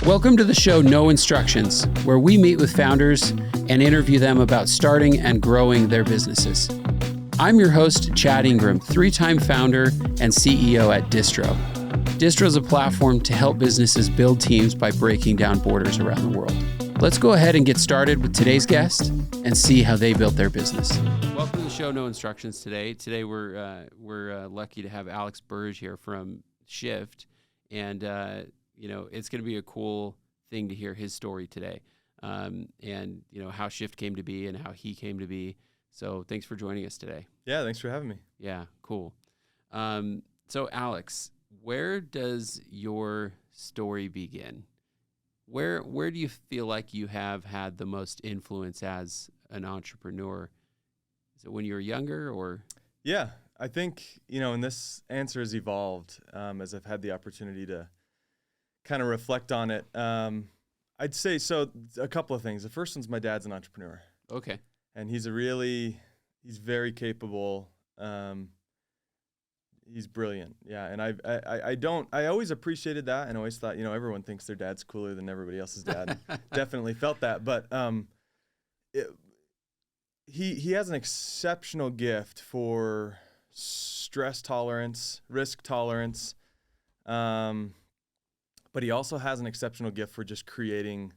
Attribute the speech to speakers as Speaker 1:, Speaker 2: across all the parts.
Speaker 1: Welcome to the show No Instructions, where we meet with founders and interview them about starting and growing their businesses. I'm your host, Chad Ingram, three-time founder and CEO at Distro. Distro is a platform to help businesses build teams by breaking down borders around the world. Let's go ahead and get started with today's guest and see how they built their business. Welcome to the show No Instructions today. Today we're lucky to have Alex Burdge here from Shyft, and it's going to be a cool thing to hear his story today, and how Shyft came to be and how he came to be. So thanks for joining us today.
Speaker 2: Yeah, thanks for having me.
Speaker 1: Yeah, cool. So Alex, where does your story begin? Where do you feel like you have had the most influence as an entrepreneur? Is it when you were younger, or?
Speaker 2: Yeah, I think, and this answer has evolved as I've had the opportunity to kind of reflect on it. I'd say so. A couple of things. The first one's my dad's an entrepreneur.
Speaker 1: Okay.
Speaker 2: And he's very capable. He's brilliant. Yeah. And I always appreciated that and always thought, everyone thinks their dad's cooler than everybody else's dad. Definitely felt that. But he has an exceptional gift for stress tolerance, risk tolerance. But he also has an exceptional gift for just creating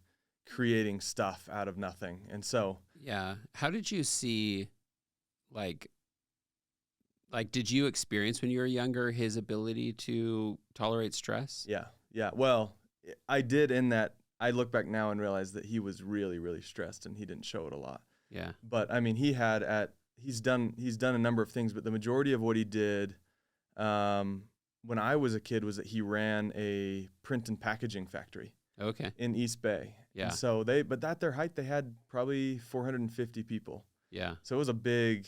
Speaker 2: stuff out of nothing. And so,
Speaker 1: yeah. How did you see, like did you experience when you were younger his ability to tolerate stress?
Speaker 2: Yeah. Yeah. Well, I did, in that I look back now and realize that he was really, really stressed and he didn't show it a lot.
Speaker 1: Yeah.
Speaker 2: But I mean, he's done a number of things, but the majority of what he did, when I was a kid, was that he ran a print and packaging factory.
Speaker 1: Okay.
Speaker 2: In East Bay.
Speaker 1: Yeah.
Speaker 2: And so but at their height, they had probably 450 people.
Speaker 1: Yeah.
Speaker 2: So it was a big,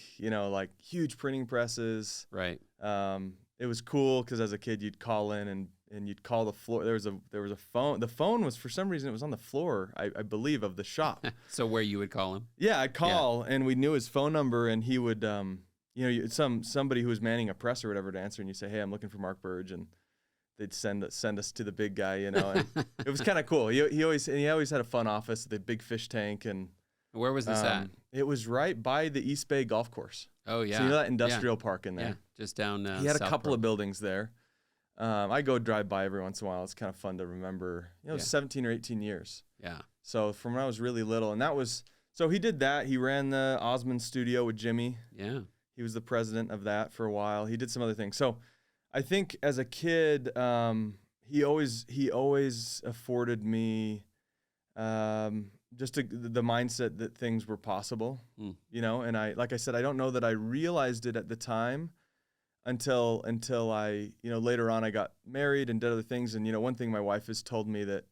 Speaker 2: huge printing presses.
Speaker 1: Right.
Speaker 2: It was cool because as a kid, you'd call in and you'd call the floor. There was a phone. The phone was, for some reason, it was on the floor, I believe, of the shop.
Speaker 1: So where you would call him?
Speaker 2: Yeah, I'd call, and we knew his phone number, and he would, somebody who was manning a press or whatever to answer, and you say, "Hey, I'm looking for Mark Burdge," and they'd send us to the big guy, and it was kind of cool. He always had a fun office, the big fish tank, and
Speaker 1: where was this at?
Speaker 2: It was right by the East Bay Golf Course.
Speaker 1: Oh yeah,
Speaker 2: so that industrial park in there.
Speaker 1: Yeah, just down.
Speaker 2: He had a couple of buildings there. I go drive by every once in a while. It's kind of fun to remember. It was 17 or 18 years.
Speaker 1: Yeah.
Speaker 2: So from when I was really little, and so he did that. He ran the Osmond studio with Jimmy.
Speaker 1: Yeah. He
Speaker 2: was the president of that for a while. He did some other things. So I think as a kid, he always afforded me just the mindset that things were possible, and like I said, I don't know that I realized it at the time until I, later on I got married and did other things. And, one thing my wife has told me, that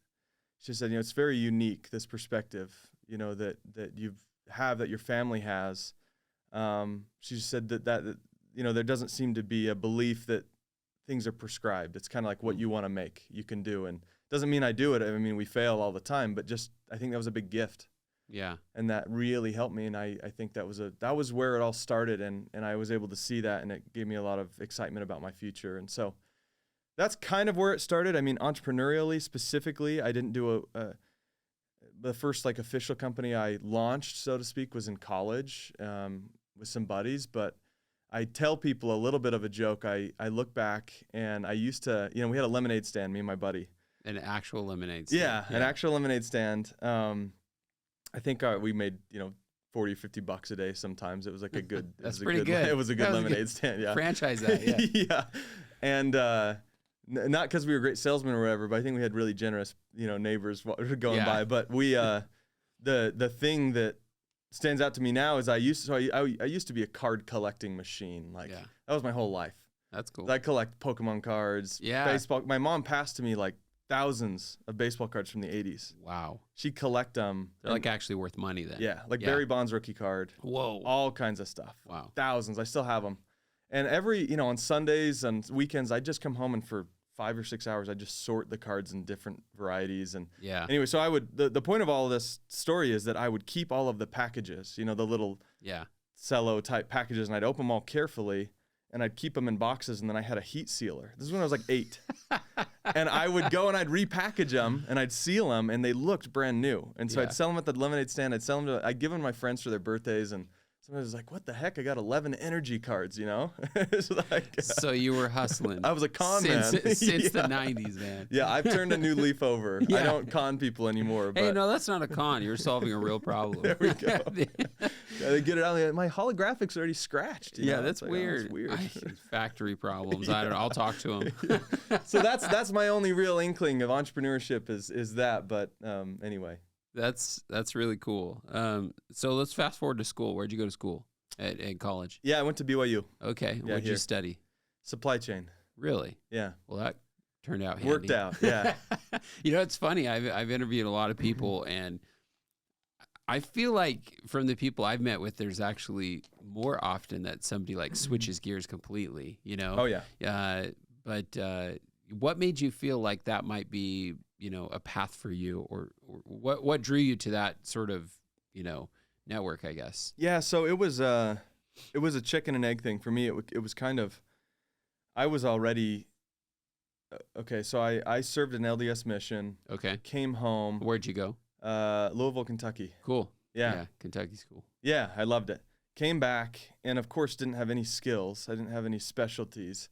Speaker 2: she said, it's very unique, this perspective, that that your family has. She said that there doesn't seem to be a belief that things are prescribed. It's kind of like what you want to make, you can do. And doesn't mean I do it. I mean, we fail all the time, but I think that was a big gift.
Speaker 1: Yeah. And
Speaker 2: that really helped me. And I think that was where it all started. And I was able to see that, and it gave me a lot of excitement about my future. And so that's kind of where it started. I mean, entrepreneurially, specifically, I didn't do the first official company I launched, so to speak, was in college with some buddies. But I tell people a little bit of a joke. I look back, and I used to, we had a lemonade stand, me and my buddy.
Speaker 1: An actual lemonade stand.
Speaker 2: Yeah, an actual lemonade stand. I think we made, $40 or $50 a day sometimes. It was like a good.
Speaker 1: That's pretty good.
Speaker 2: It was a good lemonade stand. Yeah.
Speaker 1: Franchise that. Yeah.
Speaker 2: Yeah, and not because we were great salesmen or whatever, but I think we had really generous, neighbors going by. But we, the thing that stands out to me now is I used to be a card collecting machine. That was my whole life.
Speaker 1: That's cool.
Speaker 2: I collect Pokemon cards.
Speaker 1: Yeah.
Speaker 2: Baseball. My mom passed to me thousands of baseball cards from the 80s.
Speaker 1: Wow.
Speaker 2: She'd collect them.
Speaker 1: They're actually worth money then.
Speaker 2: Yeah, Barry Bonds rookie card.
Speaker 1: Whoa.
Speaker 2: All kinds of stuff.
Speaker 1: Wow.
Speaker 2: Thousands. I still have them. And every, on Sundays and weekends, I'd just come home, and for 5 or 6 hours, I'd just sort the cards in different varieties. And anyway, so I would, the point of all of this story is that I would keep all of the packages, the little cello type packages, and I'd open them all carefully. and I'd keep them in boxes, and then I had a heat sealer. This is when I was like 8. And I would go and I'd repackage them and I'd seal them, and they looked brand new. And so I'd sell them at the lemonade stand. I'd give them to my friends for their birthdays, and somebody was like, "What the heck? I got 11 energy cards, you know?" It's like,
Speaker 1: so you were hustling.
Speaker 2: I was a con man
Speaker 1: since the 90s, man.
Speaker 2: Yeah, I've turned a new leaf over.
Speaker 1: Yeah.
Speaker 2: I don't con people anymore. But
Speaker 1: Hey, no, that's not a con. You're solving a real problem.
Speaker 2: there we go. Yeah, they get it out. My holographics are already scratched. You know?
Speaker 1: That's
Speaker 2: like,
Speaker 1: weird.
Speaker 2: Oh, that's weird.
Speaker 1: Factory problems. I don't know. I'll talk to them.
Speaker 2: So that's my only real inkling of entrepreneurship is that. But anyway.
Speaker 1: That's really cool. So let's fast forward to school. Where'd you go to school? At college?
Speaker 2: Yeah, I went to BYU.
Speaker 1: Okay.
Speaker 2: Yeah,
Speaker 1: What'd you study?
Speaker 2: Supply chain.
Speaker 1: Really?
Speaker 2: Yeah.
Speaker 1: Well, that turned out handy.
Speaker 2: Worked out. Yeah.
Speaker 1: You know, it's funny. I've interviewed a lot of people, and I feel like from the people I've met with, there's actually more often that somebody like switches gears completely, you know?
Speaker 2: Oh, yeah.
Speaker 1: But what made you feel like that might be, you know, a path for you, or what drew you to that sort of, you know, network, I guess?
Speaker 2: Yeah. So it was a chicken and egg thing for me. It was kind of, I was already, okay. So I served an LDS mission.
Speaker 1: Okay.
Speaker 2: Came home.
Speaker 1: Where'd you go?
Speaker 2: Louisville, Kentucky.
Speaker 1: Cool.
Speaker 2: Yeah.
Speaker 1: Kentucky's cool.
Speaker 2: Yeah. I loved it. Came back and of course didn't have any skills. I didn't have any specialties.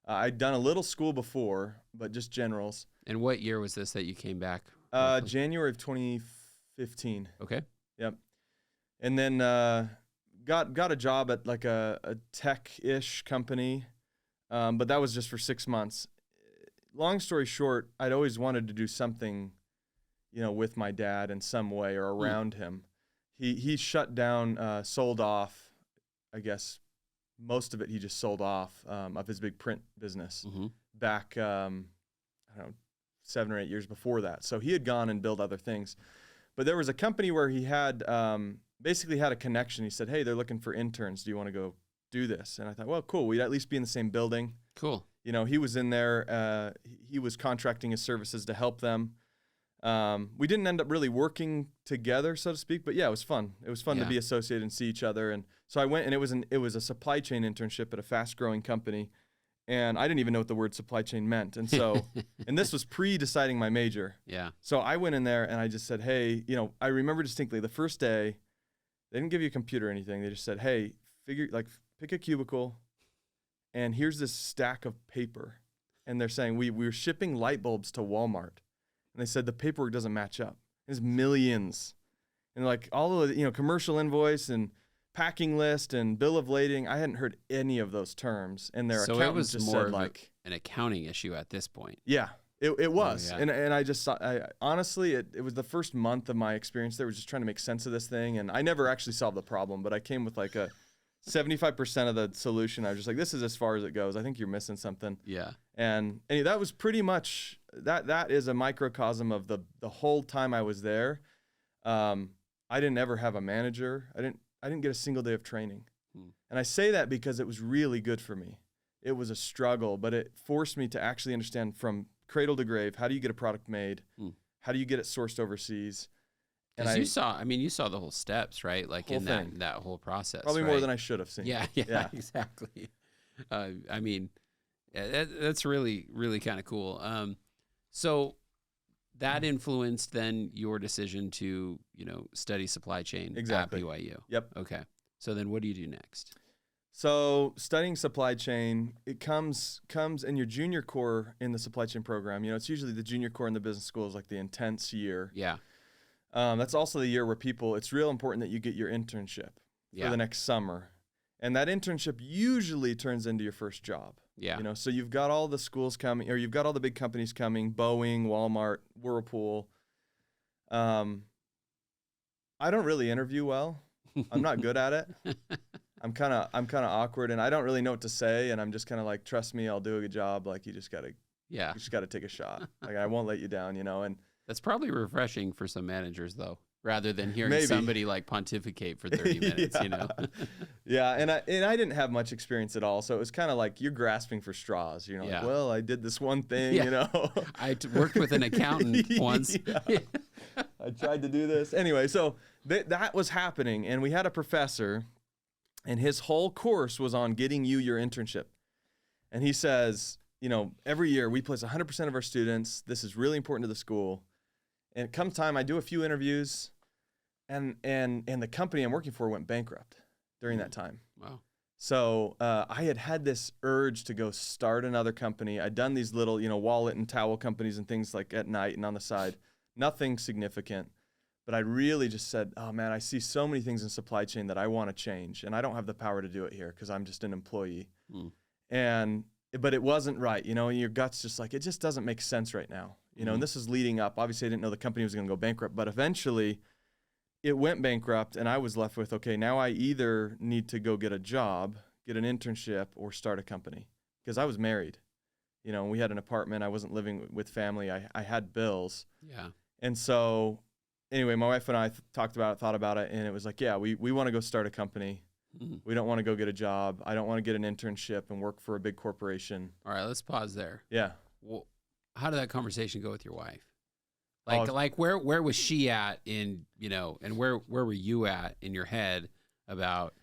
Speaker 2: I'd done a little school before, but just generals.
Speaker 1: And what year was this that you came back?
Speaker 2: January of 2015.
Speaker 1: Okay.
Speaker 2: Yep. And then got a job at like a tech-ish company, but that was just for 6 months. Long story short, I'd always wanted to do something, you know, with my dad in some way or around him. He shut down, sold off, I guess, most of it he just sold off of his big print business back, I don't know, 7 or 8 years before that. So he had gone and built other things. But there was a company where he had basically had a connection. He said, "Hey, they're looking for interns. Do you want to go do this?" And I thought, well, cool. We'd at least be in the same building.
Speaker 1: Cool.
Speaker 2: You know, he was in there. He was contracting his services to help them. We didn't end up really working together, so to speak. But yeah, it was fun. It was fun to be associated and see each other. And so I went, and it was a supply chain internship at a fast-growing company. And I didn't even know what the word supply chain meant. And so, and this was pre-deciding my major.
Speaker 1: Yeah. So
Speaker 2: I went in there and I just said, "Hey, you know," I remember distinctly the first day, they didn't give you a computer or anything. They just said, "Hey, pick a cubicle, and here's this stack of paper." And they're saying, we were shipping light bulbs to Walmart. And they said the paperwork doesn't match up. It's millions. And like all of the, you know, commercial invoice and packing list and bill of lading, I hadn't heard any of those terms. And their accountant just said like
Speaker 1: an accounting issue at this point.
Speaker 2: Yeah, it was.
Speaker 1: Oh, yeah.
Speaker 2: And I just saw, honestly, it was the first month of my experience there was just trying to make sense of this thing. And I never actually solved the problem, but I came with like a 75% of the solution. I was just like, this is as far as it goes. I think you're missing something.
Speaker 1: Yeah.
Speaker 2: And that was pretty much, that is a microcosm of the whole time I was there. I didn't ever have a manager. I didn't get a single day of training. And I say that because it was really good for me. It was a struggle, but it forced me to actually understand from cradle to grave, how do you get a product made? How do you get it sourced overseas?
Speaker 1: And you saw the whole steps, right? Like in that whole process.
Speaker 2: Probably
Speaker 1: right?
Speaker 2: more than I should have seen.
Speaker 1: Yeah, exactly. I mean, that's really, really kind of cool. So that influenced then your decision to, you know, study supply chain at BYU.
Speaker 2: Yep.
Speaker 1: Okay. So then what do you do next?
Speaker 2: So studying supply chain, it comes in your junior core in the supply chain program. You know, it's usually the junior core in the business school is like the intense year.
Speaker 1: Yeah.
Speaker 2: That's also the year where it's real important that you get your internship for the next summer. And that internship usually turns into your first job.
Speaker 1: Yeah.
Speaker 2: You know, so you've got all the schools coming, or you've got all the big companies coming, Boeing, Walmart, Whirlpool. I don't really interview well. I'm not good at it. I'm kind of awkward, and I don't really know what to say, and I'm just kind of like, trust me, I'll do a good job. Like, you just gotta take a shot. Like, I won't let you down, you know. And
Speaker 1: that's probably refreshing for some managers, though, rather than hearing somebody like pontificate for 30 minutes, you know.
Speaker 2: Yeah, and I didn't have much experience at all, so it was kind of like you're grasping for straws. You know, like, well, I did this one thing, you know.
Speaker 1: I worked with an accountant once.
Speaker 2: I tried to do this anyway. So that was happening, and we had a professor. And his whole course was on getting you your internship. And he says, every year we place 100% of our students. This is really important to the school. And come time, I do a few interviews, and the company I'm working for went bankrupt during that time.
Speaker 1: Wow.
Speaker 2: So I had this urge to go start another company. I'd done these little, wallet and towel companies and things like at night and on the side. Nothing significant. But I really just said, oh, man, I see so many things in supply chain that I want to change. And I don't have the power to do it here because I'm just an employee. But it wasn't right. And your gut's just like, it just doesn't make sense right now. And this is leading up. Obviously, I didn't know the company was going to go bankrupt. But eventually, it went bankrupt. And I was left with, okay, now I either need to go get a job, get an internship, or start a company. Because I was married. We had an apartment. I wasn't living with family. I had bills.
Speaker 1: Yeah.
Speaker 2: And so... Anyway, my wife and I thought about it, and it was like, yeah, we want to go start a company. We don't want to go get a job. I don't want to get an internship and work for a big corporation.
Speaker 1: All right, let's pause there.
Speaker 2: Yeah.
Speaker 1: Well, how did that conversation go with your wife? Like where was she at in, and where were you at in your head about,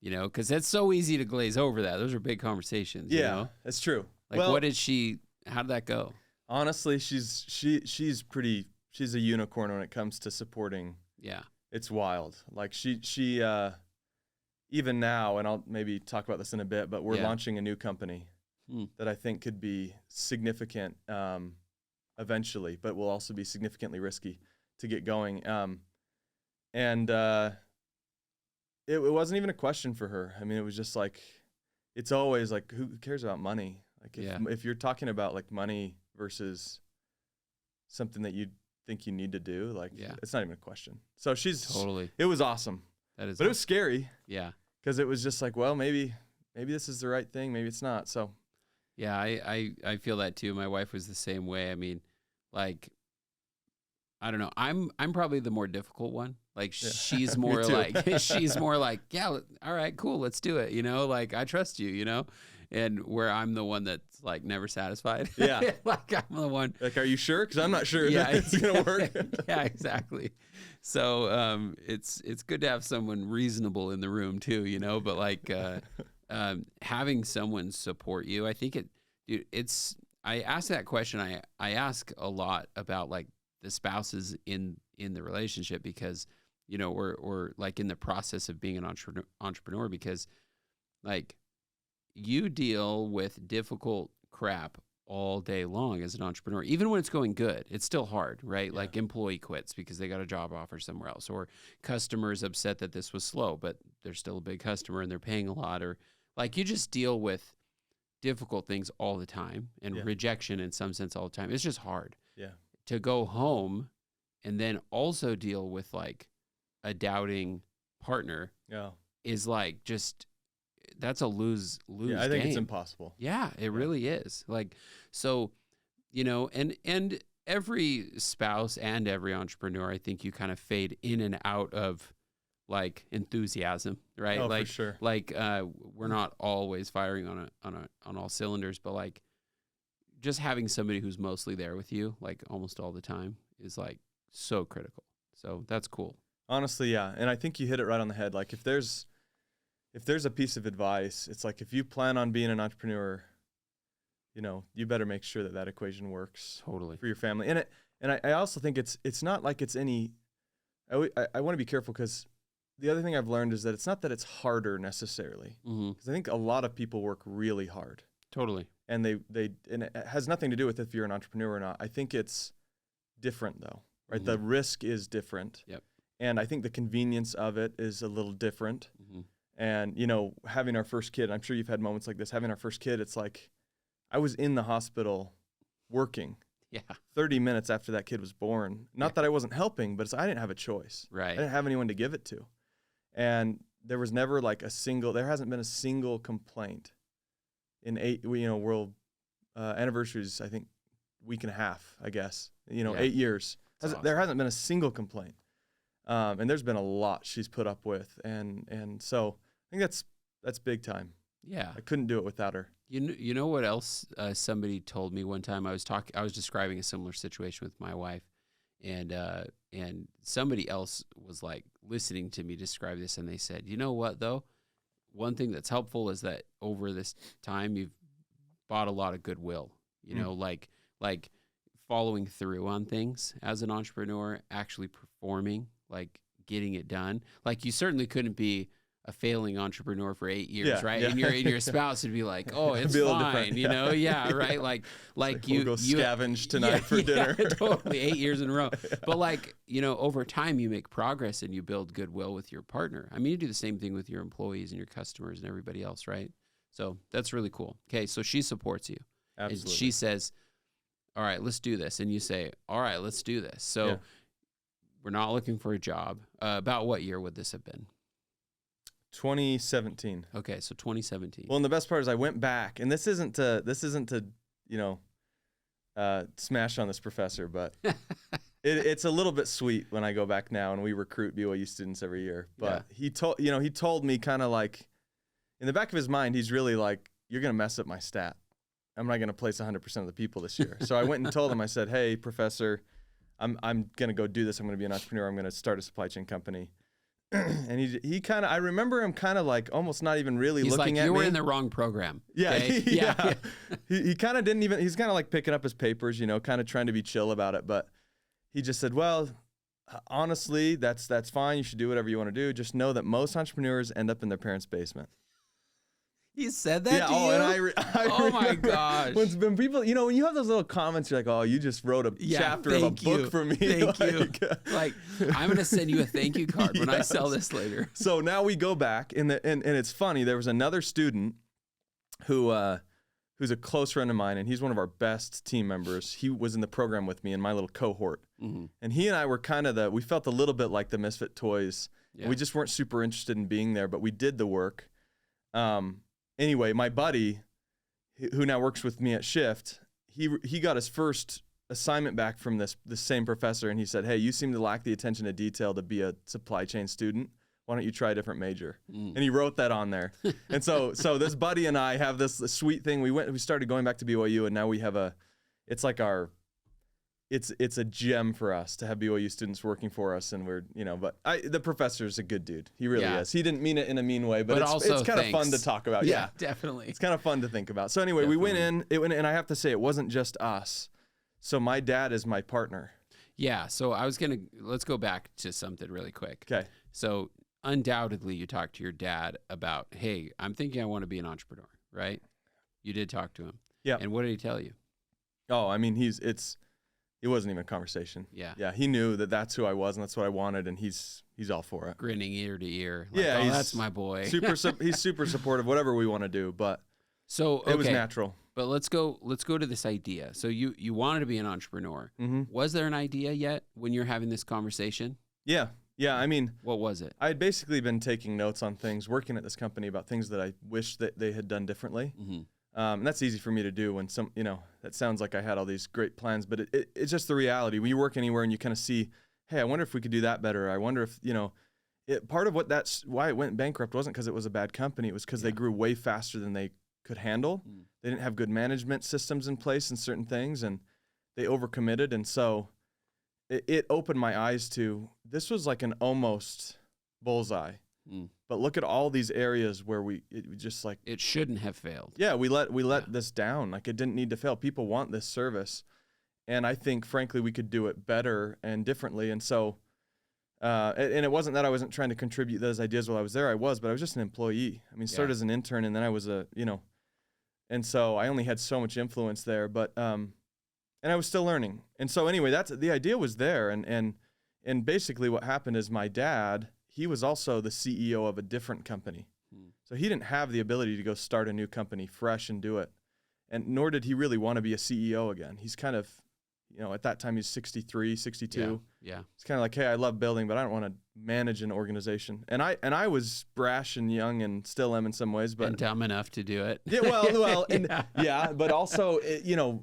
Speaker 1: because it's so easy to glaze over that. Those are big conversations.
Speaker 2: Yeah, that's true.
Speaker 1: Like, how did that go?
Speaker 2: Honestly, she's a unicorn when it comes to supporting.
Speaker 1: Yeah.
Speaker 2: It's wild. Like she even now, and I'll maybe talk about this in a bit, but we're launching a new company that I think could be significant eventually, but will also be significantly risky to get going. And it wasn't even a question for her. I mean, it was just like, it's always like, who cares about money? Like if you're talking about like money versus something that you think you need to do, like it's not even a question. So it was awesome. It was scary.
Speaker 1: Yeah.
Speaker 2: Because it was just like, well, maybe this is the right thing, maybe it's not. So
Speaker 1: yeah, I feel that too. My wife was the same way. I mean, like, I don't know. I'm probably the more difficult one. Like she's more like, yeah, all right, cool, let's do it. Like I trust you, and where I'm the one that's like never satisfied.
Speaker 2: Yeah.
Speaker 1: Like I'm the one.
Speaker 2: Like, are you sure? Because I'm not sure that it's going to work.
Speaker 1: Yeah, exactly. So it's good to have someone reasonable in the room too, but like having someone support you, I think I ask that question. I ask a lot about like the spouses in the relationship because, we're like in the process of being an entrepreneur because like you deal with difficult crap all day long as an entrepreneur. Even when it's going good, it's still hard, right? Yeah. Like employee quits because they got a job offer somewhere else, or customers upset that this was slow, but they're still a big customer and they're paying a lot, or like you just deal with difficult things all the time and rejection in some sense all the time. It's just hard.
Speaker 2: Yeah.
Speaker 1: To go home and then also deal with like a doubting partner is like just that's a lose
Speaker 2: Yeah, I think
Speaker 1: game.
Speaker 2: It's impossible.
Speaker 1: Yeah, it really is. Like, so, and every spouse and every entrepreneur, I think you kind of fade in and out of like enthusiasm, right?
Speaker 2: Oh,
Speaker 1: like,
Speaker 2: for sure.
Speaker 1: Like, we're not always firing on all cylinders, but like just having somebody who's mostly there with you, like almost all the time, is like so critical. So that's cool.
Speaker 2: Honestly, yeah. And I think you hit it right on the head. Like if there's a piece of advice, it's like if you plan on being an entrepreneur, you better make sure that equation works
Speaker 1: totally
Speaker 2: for your family. And I also think it's not like it's any. I want to be careful because the other thing I've learned is that it's not that it's harder necessarily. Because I think a lot of people work really hard.
Speaker 1: Totally.
Speaker 2: And and it has nothing to do with if you're an entrepreneur or not. I think it's different though, right? The risk is different.
Speaker 1: Yep.
Speaker 2: And I think the convenience of it is a little different. And, having our first kid, I'm sure you've had moments like this, having our first kid, it's like I was in the hospital working 30 minutes after that kid was born. Not that I wasn't helping, but I didn't have a choice.
Speaker 1: Right.
Speaker 2: I didn't have anyone to give it to. And there was never like there hasn't been a single complaint in world anniversaries, I think week and a half, I guess, 8 years.
Speaker 1: Awesome.
Speaker 2: There hasn't been a single complaint. And there's been a lot she's put up with. And so I think that's big time.
Speaker 1: Yeah.
Speaker 2: I couldn't do it without her.
Speaker 1: You know what else somebody told me one time? I was describing a similar situation with my wife, and somebody else was like listening to me describe this, and they said, you know what though? one thing that's helpful is that over this time, you've bought a lot of goodwill, like following through on things as an entrepreneur, actually performing, like getting it done. Like you certainly couldn't be a failing entrepreneur for 8 years, right?
Speaker 2: Yeah.
Speaker 1: And your spouse would be like, "Oh, it's fine," right? Like
Speaker 2: we'll go scavenge tonight for dinner.
Speaker 1: Totally, 8 years in a row. But like, over time you make progress and you build goodwill with your partner. I mean, you do the same thing with your employees and your customers and everybody else, right? So that's really cool. Okay, so she supports you.
Speaker 2: Absolutely.
Speaker 1: And she says, "All right, let's do this." And you say, "All right, let's do this." So we're not looking for a job. About what year would this have been?
Speaker 2: 2017.
Speaker 1: Okay, so 2017.
Speaker 2: Well, and the best part is I went back, and this isn't to smash on this professor, but it's a little bit sweet when I go back now and we recruit BYU students every year. But he told me kind of like in the back of his mind, he's really like, "You're gonna mess up my stat. I'm not gonna place 100% of the people this year." So I went and told him, I said, "Hey, professor, I'm gonna go do this. I'm gonna be an entrepreneur. I'm gonna start a supply chain company." And he kind of, I remember him kind of like almost not even really
Speaker 1: He's
Speaker 2: looking
Speaker 1: like,
Speaker 2: at me.
Speaker 1: "You were in the wrong program."
Speaker 2: Yeah,
Speaker 1: okay?
Speaker 2: yeah. He kind of didn't even. He's kind of like picking up his papers, kind of trying to be chill about it. But he just said, "Well, honestly, that's fine. You should do whatever you want to do. Just know that most entrepreneurs end up in their parents' basement."
Speaker 1: He said that to you?
Speaker 2: And
Speaker 1: oh my gosh.
Speaker 2: When people, when you have those little comments, you're like, "Oh, you just wrote a chapter of a book for me."
Speaker 1: Thank you. Like, I'm going to send you a thank you card when I sell this later.
Speaker 2: So now we go back, and it's funny. There was another student who's a close friend of mine, and he's one of our best team members. He was in the program with me in my little cohort. Mm-hmm. And he and I were kind of we felt a little bit like the misfit toys. Yeah. We just weren't super interested in being there, but we did the work. Anyway, my buddy, who now works with me at Shyft, he got his first assignment back from this same professor, and he said, "Hey, you seem to lack the attention to detail to be a supply chain student. Why don't you try a different major?" And he wrote that on there. And so this buddy and I have this sweet thing. We started going back to BYU, and now we have it's a gem for us to have BYU students working for us, and we're but the professor's a good dude. He really is. He didn't mean it in a mean way, but it's kind of fun to talk about. Yeah,
Speaker 1: definitely.
Speaker 2: It's kind of fun to think about. So anyway, we went in, and I have to say it wasn't just us. So my dad is my partner.
Speaker 1: Yeah. So let's go back to something really quick.
Speaker 2: Okay.
Speaker 1: So undoubtedly you talked to your dad about, "Hey, I'm thinking I want to be an entrepreneur," right? You did talk to him.
Speaker 2: Yeah.
Speaker 1: And what did he tell you?
Speaker 2: Oh, I mean, it wasn't even a conversation.
Speaker 1: Yeah.
Speaker 2: Yeah. He knew that that's who I was and that's what I wanted, and he's all for it.
Speaker 1: Grinning ear to ear. Like,
Speaker 2: yeah.
Speaker 1: that's my boy.
Speaker 2: He's super supportive, whatever we want to do, but it was natural.
Speaker 1: But let's go to this idea. So you wanted to be an entrepreneur. Mm-hmm. Was there an idea yet when you're having this conversation?
Speaker 2: Yeah. Yeah. I mean,
Speaker 1: what was it?
Speaker 2: I had basically been taking notes on things, working at this company about things that I wish that they had done differently. Mm-hmm. And that's easy for me to do when that sounds like I had all these great plans, but it's just the reality. When you work anywhere and you kind of see, hey, I wonder if we could do that better. I wonder if, part of that's why it went bankrupt wasn't because it was a bad company. It was because they grew way faster than they could handle. Mm. They didn't have good management systems in place in certain things, and they overcommitted. And so it opened my eyes to, this was like an almost bullseye. Mm. But look at all these areas where it
Speaker 1: shouldn't have failed.
Speaker 2: Yeah, we let this down. Like, it didn't need to fail. People want this service, and I think frankly we could do it better and differently. And so, and it wasn't that I wasn't trying to contribute those ideas while I was there. But I was just an employee. I mean, started as an intern, and then I was and so I only had so much influence there. But and I was still learning. And so anyway, the idea was there, and basically what happened is my dad. He was also the CEO of a different company. So he didn't have the ability to go start a new company fresh and do it. And nor did he really want to be a CEO again. He's kind of, at that time he's 63, 62.
Speaker 1: Yeah.
Speaker 2: It's kind of like, hey, I love building, but I don't want to manage an organization. And I was brash and young and still am in some ways, but
Speaker 1: and dumb enough to do it.
Speaker 2: Yeah, but also,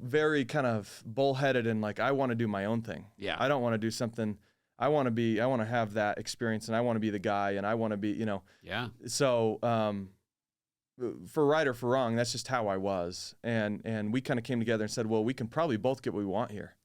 Speaker 2: very kind of bullheaded and like, I want to do my own thing.
Speaker 1: Yeah.
Speaker 2: I don't want to do something. I want to have that experience, and I want to be the guy, and I want to be,
Speaker 1: Yeah.
Speaker 2: So, for right or for wrong, that's just how I was. And we kind of came together and said, well, we can probably both get what we want here.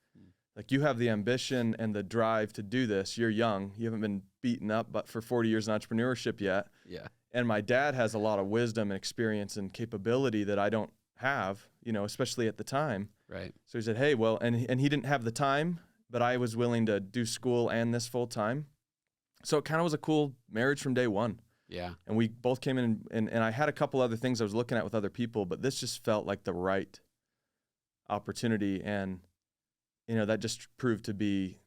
Speaker 2: Like, you have the ambition and the drive to do this. You're young. You haven't been beaten up but for 40 years in entrepreneurship yet.
Speaker 1: Yeah.
Speaker 2: And my dad has a lot of wisdom and experience and capability that I don't have, especially at the time.
Speaker 1: Right.
Speaker 2: So he said, hey, well, and he didn't have the time, but I was willing to do school and this full time. So it kind of was a cool marriage from day one.
Speaker 1: Yeah.
Speaker 2: And we both came in and I had a couple other things I was looking at with other people, but this just felt like the right opportunity. And, that just proved to be,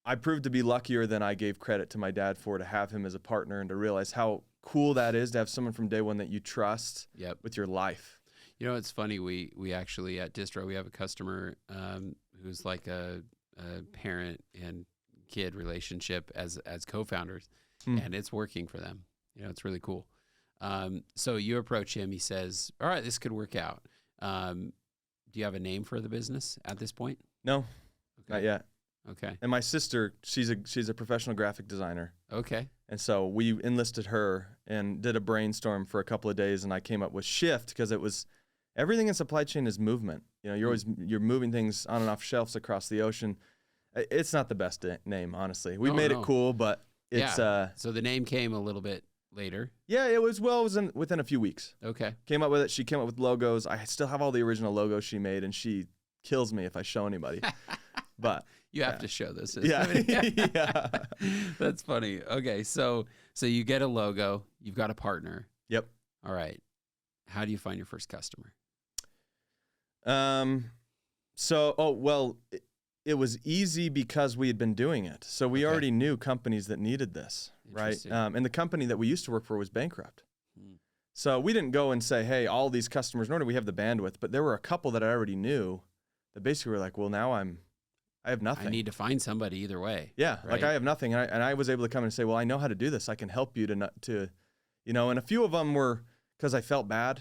Speaker 2: I proved to be luckier than I gave credit to my dad for, to have him as a partner and to realize how cool that is to have someone from day one that you trust with your life.
Speaker 1: It's funny. We actually at Distro, we have a customer who's like a parent and kid relationship as co-founders, and it's working for them. It's really cool. So you approach him. He says, all right, this could work out. Do you have a name for the business at this point?
Speaker 2: No, not yet.
Speaker 1: Okay.
Speaker 2: And my sister, she's a professional graphic designer.
Speaker 1: Okay.
Speaker 2: And so we enlisted her and did a brainstorm for a couple of days, and I came up with Shyft because it was everything in supply chain is movement. You're moving things on and off shelves across the ocean. It's not the best name, honestly. We made it cool, but it's
Speaker 1: so the name came a little bit later.
Speaker 2: Yeah, it was within a few weeks.
Speaker 1: Okay.
Speaker 2: Came up with it. She came up with logos. I still have all the original logos she made, and she kills me if I show anybody. But
Speaker 1: you have to show this.
Speaker 2: Yeah. Yeah.
Speaker 1: That's funny. Okay, so you get a logo, you've got a partner.
Speaker 2: Yep.
Speaker 1: All right. How do you find your first customer?
Speaker 2: It was easy because we had been doing it. So we already knew companies that needed this, right? And the company that we used to work for was bankrupt. So we didn't go and say, hey, all these customers, nor do we have the bandwidth, but there were a couple that I already knew that basically were like, well, now I have nothing.
Speaker 1: I need to find somebody either way.
Speaker 2: Yeah,
Speaker 1: right?
Speaker 2: like I have nothing. And I was able to come and say, well, I know how to do this. I can help you to and a few of them were because I felt bad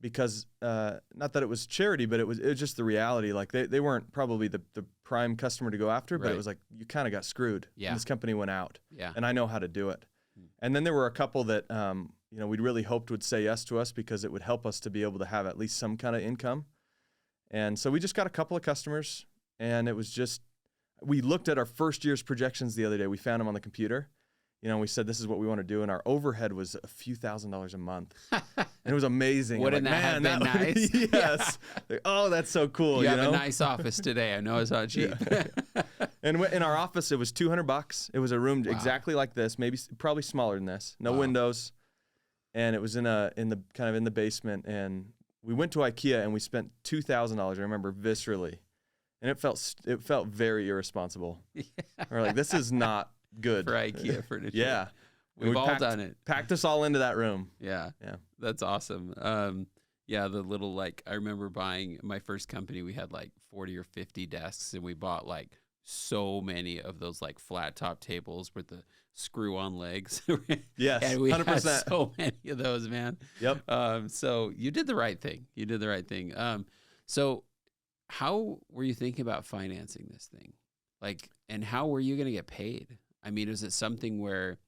Speaker 2: because not that it was charity, but it was just the reality. Like they weren't probably the prime customer to go after, but it was like, you kind of got screwed.
Speaker 1: Yeah.
Speaker 2: And this company went out.
Speaker 1: Yeah.
Speaker 2: And I know how to do it. And then there were a couple that, we'd really hoped would say yes to us because it would help us to be able to have at least some kind of income. And so we just got a couple of customers, and it was just, we looked at our first year's projections the other day. We found them on the computer. We said, this is what we want to do. And our overhead was a few $1,000s a month. And it was amazing.
Speaker 1: Wouldn't that have been nice?
Speaker 2: Yes. Like, oh, that's so cool.
Speaker 1: You have a nice office today. I know it's not cheap.
Speaker 2: And in our office, it was $200. It was a room exactly like this, probably smaller than this. No windows. And it was in the basement. And we went to IKEA and we spent $2,000. I remember viscerally. And it felt very irresponsible. Yeah. We're like, this is not good
Speaker 1: for IKEA furniture.
Speaker 2: Yeah.
Speaker 1: We've all done it.
Speaker 2: Packed us all into that room.
Speaker 1: Yeah.
Speaker 2: Yeah.
Speaker 1: That's awesome. The little, I remember buying my first company, we had 40 or 50 desks, and we bought so many of those flat top tables with the screw on legs.
Speaker 2: Yes.
Speaker 1: And we
Speaker 2: 100%.
Speaker 1: had so many of those, man.
Speaker 2: Yep.
Speaker 1: So you did the right thing. So how were you thinking about financing this thing? And how were you going to get paid? I mean, is it something where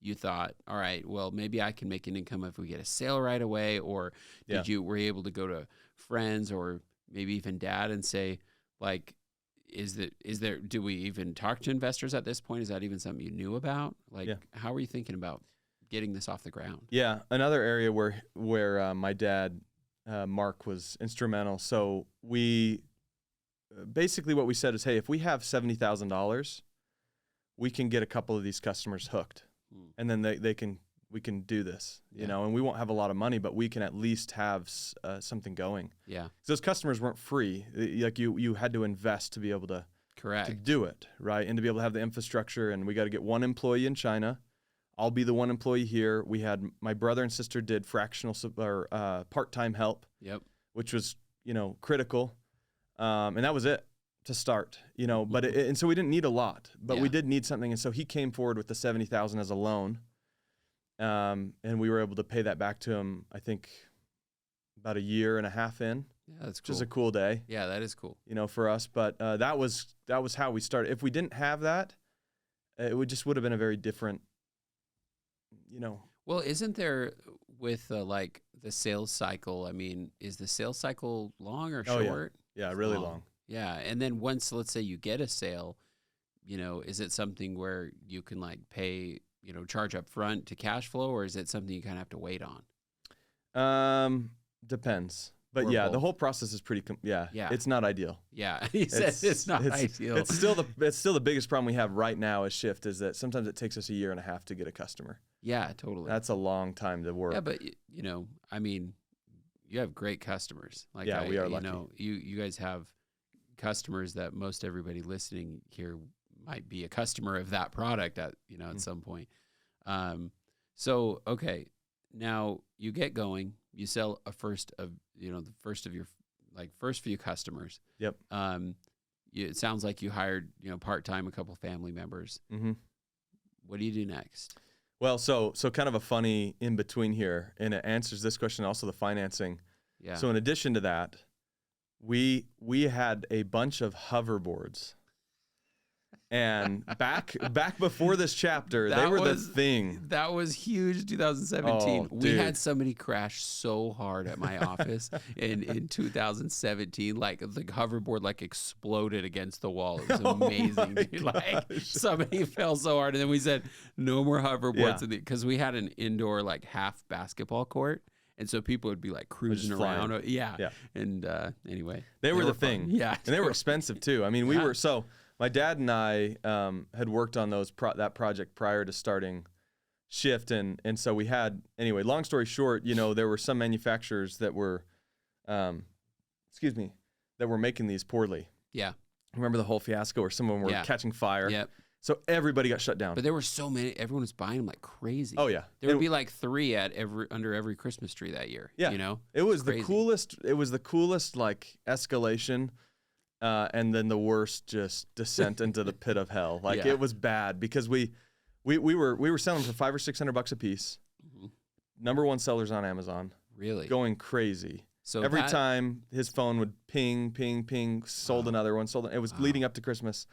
Speaker 1: you thought, all right, well, maybe I can make an income if we get a sale right away? Or were you able to go to friends or maybe even dad and say, do we even talk to investors at this point? Is that even something you knew about? How were you thinking about getting this off the ground? Yeah.
Speaker 2: Another area where my dad, Mark, was instrumental. So basically what we said is, hey, if we have $70,000, we can get a couple of these customers hooked, and then we can do this, and we won't have a lot of money, but we can at least have something going.
Speaker 1: Yeah.
Speaker 2: Those customers weren't free. You had to invest to be able to do it, right? And to be able to have the infrastructure, and we got to get one employee in China. I'll be the one employee here. We had my brother and sister did fractional or part-time help.
Speaker 1: Yep.
Speaker 2: Which was, critical. And that was it to start, but and so we didn't need a lot, but we did need something. And so he came forward with the $70,000 as a loan. And we were able to pay that back to him, I think about a year and a half in.
Speaker 1: Yeah, that's cool.
Speaker 2: Which is a cool day.
Speaker 1: Yeah, that is cool.
Speaker 2: For us, but that was how we started. If we didn't have that, it would have been a very different,
Speaker 1: Well, isn't there with the sales cycle? I mean, is the sales cycle long or short?
Speaker 2: Yeah, really long.
Speaker 1: Yeah, and then once, let's say you get a sale, is it something where you can pay charge up front to cash flow, or is it something you kind of have to wait on?
Speaker 2: Depends. But
Speaker 1: Or
Speaker 2: yeah,
Speaker 1: both.
Speaker 2: the whole process is pretty,
Speaker 1: Yeah.
Speaker 2: it's not ideal.
Speaker 1: Yeah, he says it's not ideal.
Speaker 2: It's still the biggest problem we have right now as Shyft is that sometimes it takes us 1.5 years to get a customer.
Speaker 1: Yeah, totally.
Speaker 2: That's a long time to work.
Speaker 1: Yeah, but I mean, you have great customers. Like
Speaker 2: Yeah, we are lucky.
Speaker 1: You guys have customers that most everybody listening here might be a customer of that product at some point. So okay, now you get going, you sell the first of your first few customers.
Speaker 2: Yep.
Speaker 1: It sounds like you hired part-time a couple family members.
Speaker 2: Mm-hmm.
Speaker 1: What do you do next?
Speaker 2: Well, so kind of a funny in between here, and it answers this question, also the financing.
Speaker 1: Yeah.
Speaker 2: So in addition to that, we had a bunch of hoverboards. And back before this chapter, they were the thing.
Speaker 1: That was huge. 2017.
Speaker 2: Oh,
Speaker 1: we
Speaker 2: dude.
Speaker 1: had somebody crash so hard at my office in 2017. Like the hoverboard exploded against the wall. It was amazing. Dude. Somebody fell so hard, and then we said no more hoverboards because we had an indoor half basketball court. And so people would be cruising around. Yeah. And anyway,
Speaker 2: they were the
Speaker 1: fun.
Speaker 2: thing.
Speaker 1: Yeah.
Speaker 2: And they were expensive too. I mean, my dad and I had worked on that project prior to starting Shyft. And so we had, anyway, long story short, there were some manufacturers that were, that were making these poorly.
Speaker 1: Yeah.
Speaker 2: Remember the whole fiasco where some of them were catching fire?
Speaker 1: Yep.
Speaker 2: So everybody got shut down.
Speaker 1: But there were so many. Everyone was buying them like crazy.
Speaker 2: Oh yeah,
Speaker 1: there would be 3 under every Christmas tree that year.
Speaker 2: Yeah, it was
Speaker 1: crazy.
Speaker 2: the coolest. It was the coolest escalation, and then the worst just descent into the pit of hell. It was bad because we were selling for $500 or $600 a piece. Mm-hmm. Number 1 sellers on Amazon.
Speaker 1: Really
Speaker 2: going crazy. So every time his phone would ping, ping, ping. Sold another one. It was leading up to Christmas.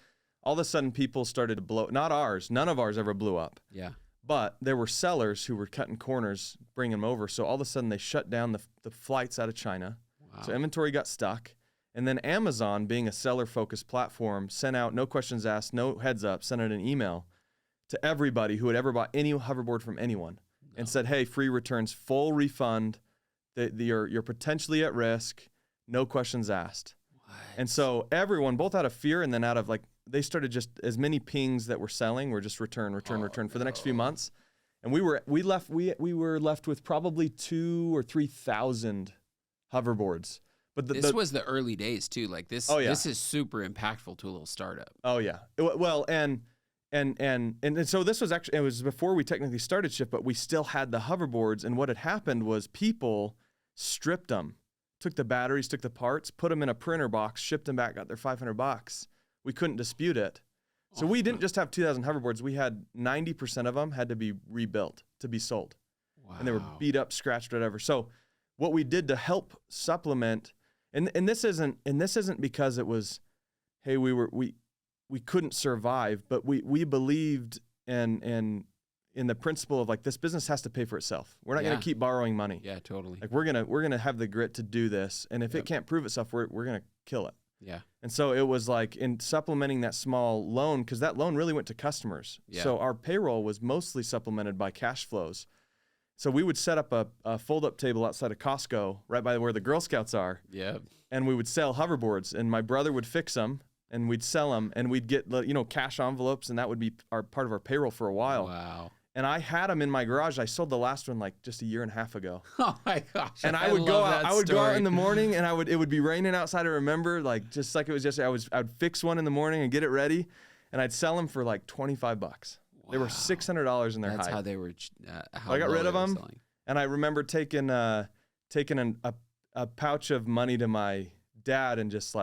Speaker 2: All of a sudden, people started to blow. Not ours. None of ours ever blew up.
Speaker 1: Yeah.
Speaker 2: But there were sellers who were cutting corners, bringing them over. So all of a sudden, they shut down the flights out of China. Wow. So inventory got stuck. And then Amazon, being a seller-focused platform, sent out no questions asked, no heads up, sent out an email to everybody who had ever bought any hoverboard from anyone and said, hey, free returns, full refund. You're potentially at risk. No questions asked. What? And so everyone, both out of fear and then out of they started just as many pings that were selling were just return for the next few months, and we were left with probably 2,000 or 3,000 hoverboards. But
Speaker 1: this was the early days too. This is super impactful to a little startup.
Speaker 2: Oh yeah. Well, and so this was actually, it was before we technically started Shyft, but we still had the hoverboards. And what had happened was people stripped them, took the batteries, took the parts, put them in a printer box, shipped them back, got their $500. We couldn't dispute it. So we didn't just have 2,000 hoverboards. We had 90% of them had to be rebuilt to be sold. Wow. And they were beat up, scratched, whatever. So what we did to help supplement, and this isn't because it was, hey, we couldn't survive, but we believed in the principle of this business has to pay for itself. We're not going to keep borrowing money.
Speaker 1: Yeah, totally.
Speaker 2: We're gonna have the grit to do this, and if it can't prove itself, we're gonna kill it.
Speaker 1: Yeah.
Speaker 2: And so it was in supplementing that small loan, because that loan really went to customers. Yeah. So our payroll was mostly supplemented by cash flows. So we would set up a fold-up table outside of Costco, right by where the Girl Scouts are.
Speaker 1: Yeah.
Speaker 2: And we would sell hoverboards, and my brother would fix them, and we'd sell them, and we'd get cash envelopes, and that would be part of our payroll for a while.
Speaker 1: Wow.
Speaker 2: And I had them in my garage. I sold the last one just 1.5 years ago.
Speaker 1: Oh my gosh!
Speaker 2: And I would go out. I would go out in the morning, and it would be raining outside. I remember, just like it was yesterday. I would fix one in the morning and get it ready, and I'd sell them for $25. Wow. They were $600 in their height.
Speaker 1: That's how they were.
Speaker 2: I got rid of them, and I remember taking a pouch of money to my dad and just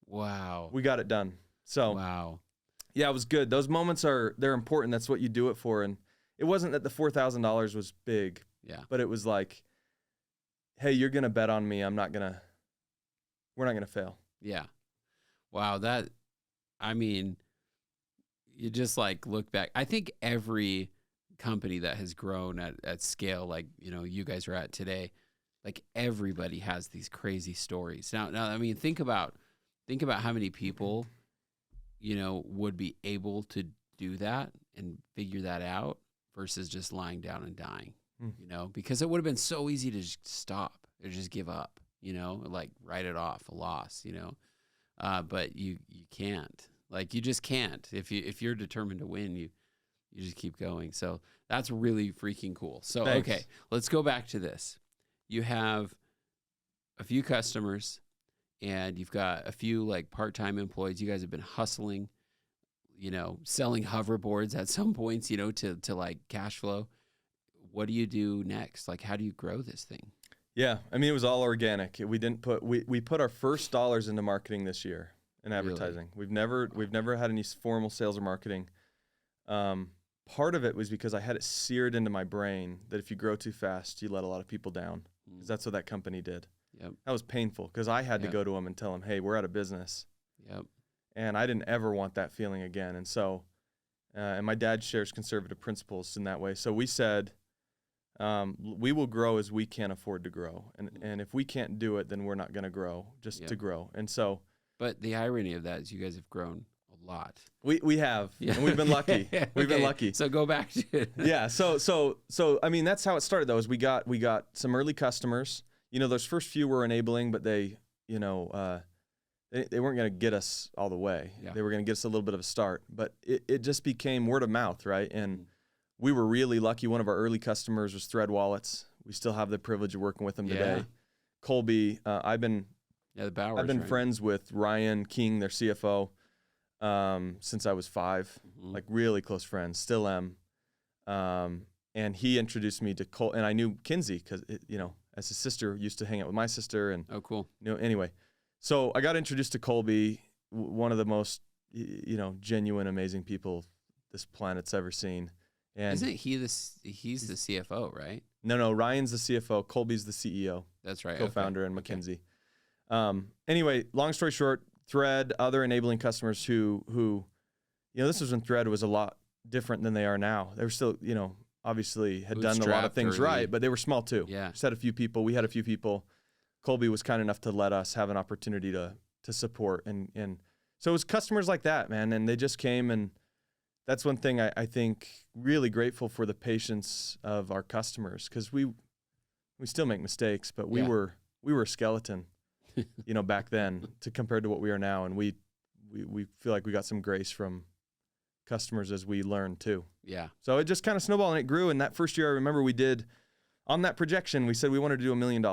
Speaker 1: wow,
Speaker 2: we got it done. So
Speaker 1: wow.
Speaker 2: Yeah, it was good. Those moments they're important. That's what you do it for. And it wasn't that the $4,000 was big.
Speaker 1: Yeah.
Speaker 2: But it was hey, you're going to bet on me. We're not going to fail.
Speaker 1: Yeah. Wow. You just look back. I think every company that has grown at scale, you guys are at today, everybody has these crazy stories. Now, think about how many people would be able to do that figure that out versus just lying down and dying, you know, because it would have been so easy to just stop or just give up, you know, like write it off a loss, you know, but you can't, like, you just can't. If you're determined to win, you just keep going. So that's really freaking cool. So,
Speaker 2: Thanks.
Speaker 1: Okay, let's go back to this. You have a few customers and you've got a few like part-time employees. You guys have been hustling, you know, selling hoverboards at some points, you know, to like cash flow. What do you do next? Like, how do you grow this thing?
Speaker 2: Yeah, I mean, it was all organic. We put our first dollars into marketing this year in advertising. Really? We've never had any formal sales or marketing. Part of it was because I had it seared into my brain that if you grow too fast, you let a lot of people down. Because that's what that company did.
Speaker 1: Yep.
Speaker 2: That was painful because I had to go to them and tell them, hey, we're out of business.
Speaker 1: Yep.
Speaker 2: And I didn't ever want that feeling again. And so, and my dad shares conservative principles in that way. So we said, we will grow as we can afford to grow. And if we can't do it, then we're not going to grow just to grow. And so.
Speaker 1: But the irony of that is you guys have grown a lot.
Speaker 2: We have, and we've been lucky. We've been lucky.
Speaker 1: So go back to it.
Speaker 2: Yeah. So I mean, that's how it started though, is we got some early customers. You know, those first few were enabling, but they, you know, they weren't going to get us all the way. Yeah. They were going to get us a little bit of a start, but it just became word of mouth, right? And we were really lucky. One of our early customers was Thread Wallets. We still have the privilege of working with them today. Colby, I've been friends with Ryan King, their CFO, since I was 5, like really close friends, still am. And he introduced me to Cole, and I knew Kinsey because, you know, as his sister used to hang out with my sister. And
Speaker 1: oh, cool.
Speaker 2: You know, anyway, so I got introduced to Colby, one of the most, you know, genuine, amazing people this planet's ever seen. And
Speaker 1: isn't he he's the CFO, right?
Speaker 2: No, Ryan's the CFO. Colby's the CEO.
Speaker 1: That's right.
Speaker 2: Co-founder and McKinsey. Anyway, long story short, Thread, other enabling customers who, you know, this was when Thread was a lot different than they are now. They were still, you know, obviously had done a lot of things right, but they were small too.
Speaker 1: Yeah.
Speaker 2: Just had a few people. We had a few people. Colby was kind enough to let us have an opportunity to support. And so it was customers like that, man. And they just came, and that's one thing I think really grateful for the patience of our customers, because we still make mistakes, but we were a skeleton, you know, back then compared to what we are now. And we feel like we got some grace from customers as we learned too.
Speaker 1: Yeah. So
Speaker 2: it just kind of snowballed, and it grew. And that first year, I remember we did, on that projection, we said we wanted to do $1 million.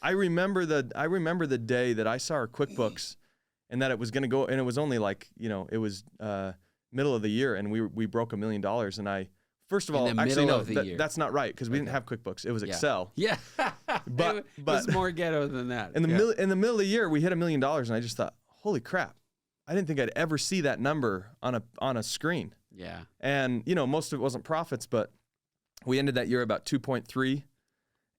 Speaker 2: I remember the day that I saw our QuickBooks and that it was going to go, and it was only like, you know, it was middle of the year, and we broke $1 million. And I, first of all, actually, no, that's not right, because we didn't have QuickBooks. It was Excel.
Speaker 1: Yeah.
Speaker 2: but
Speaker 1: it was more ghetto than that.
Speaker 2: In the middle of the year, we hit $1 million, and I just thought, holy crap. I didn't think I'd ever see that number on a screen.
Speaker 1: Yeah.
Speaker 2: And, you know, most of it wasn't profits, but we ended that year about 2.3.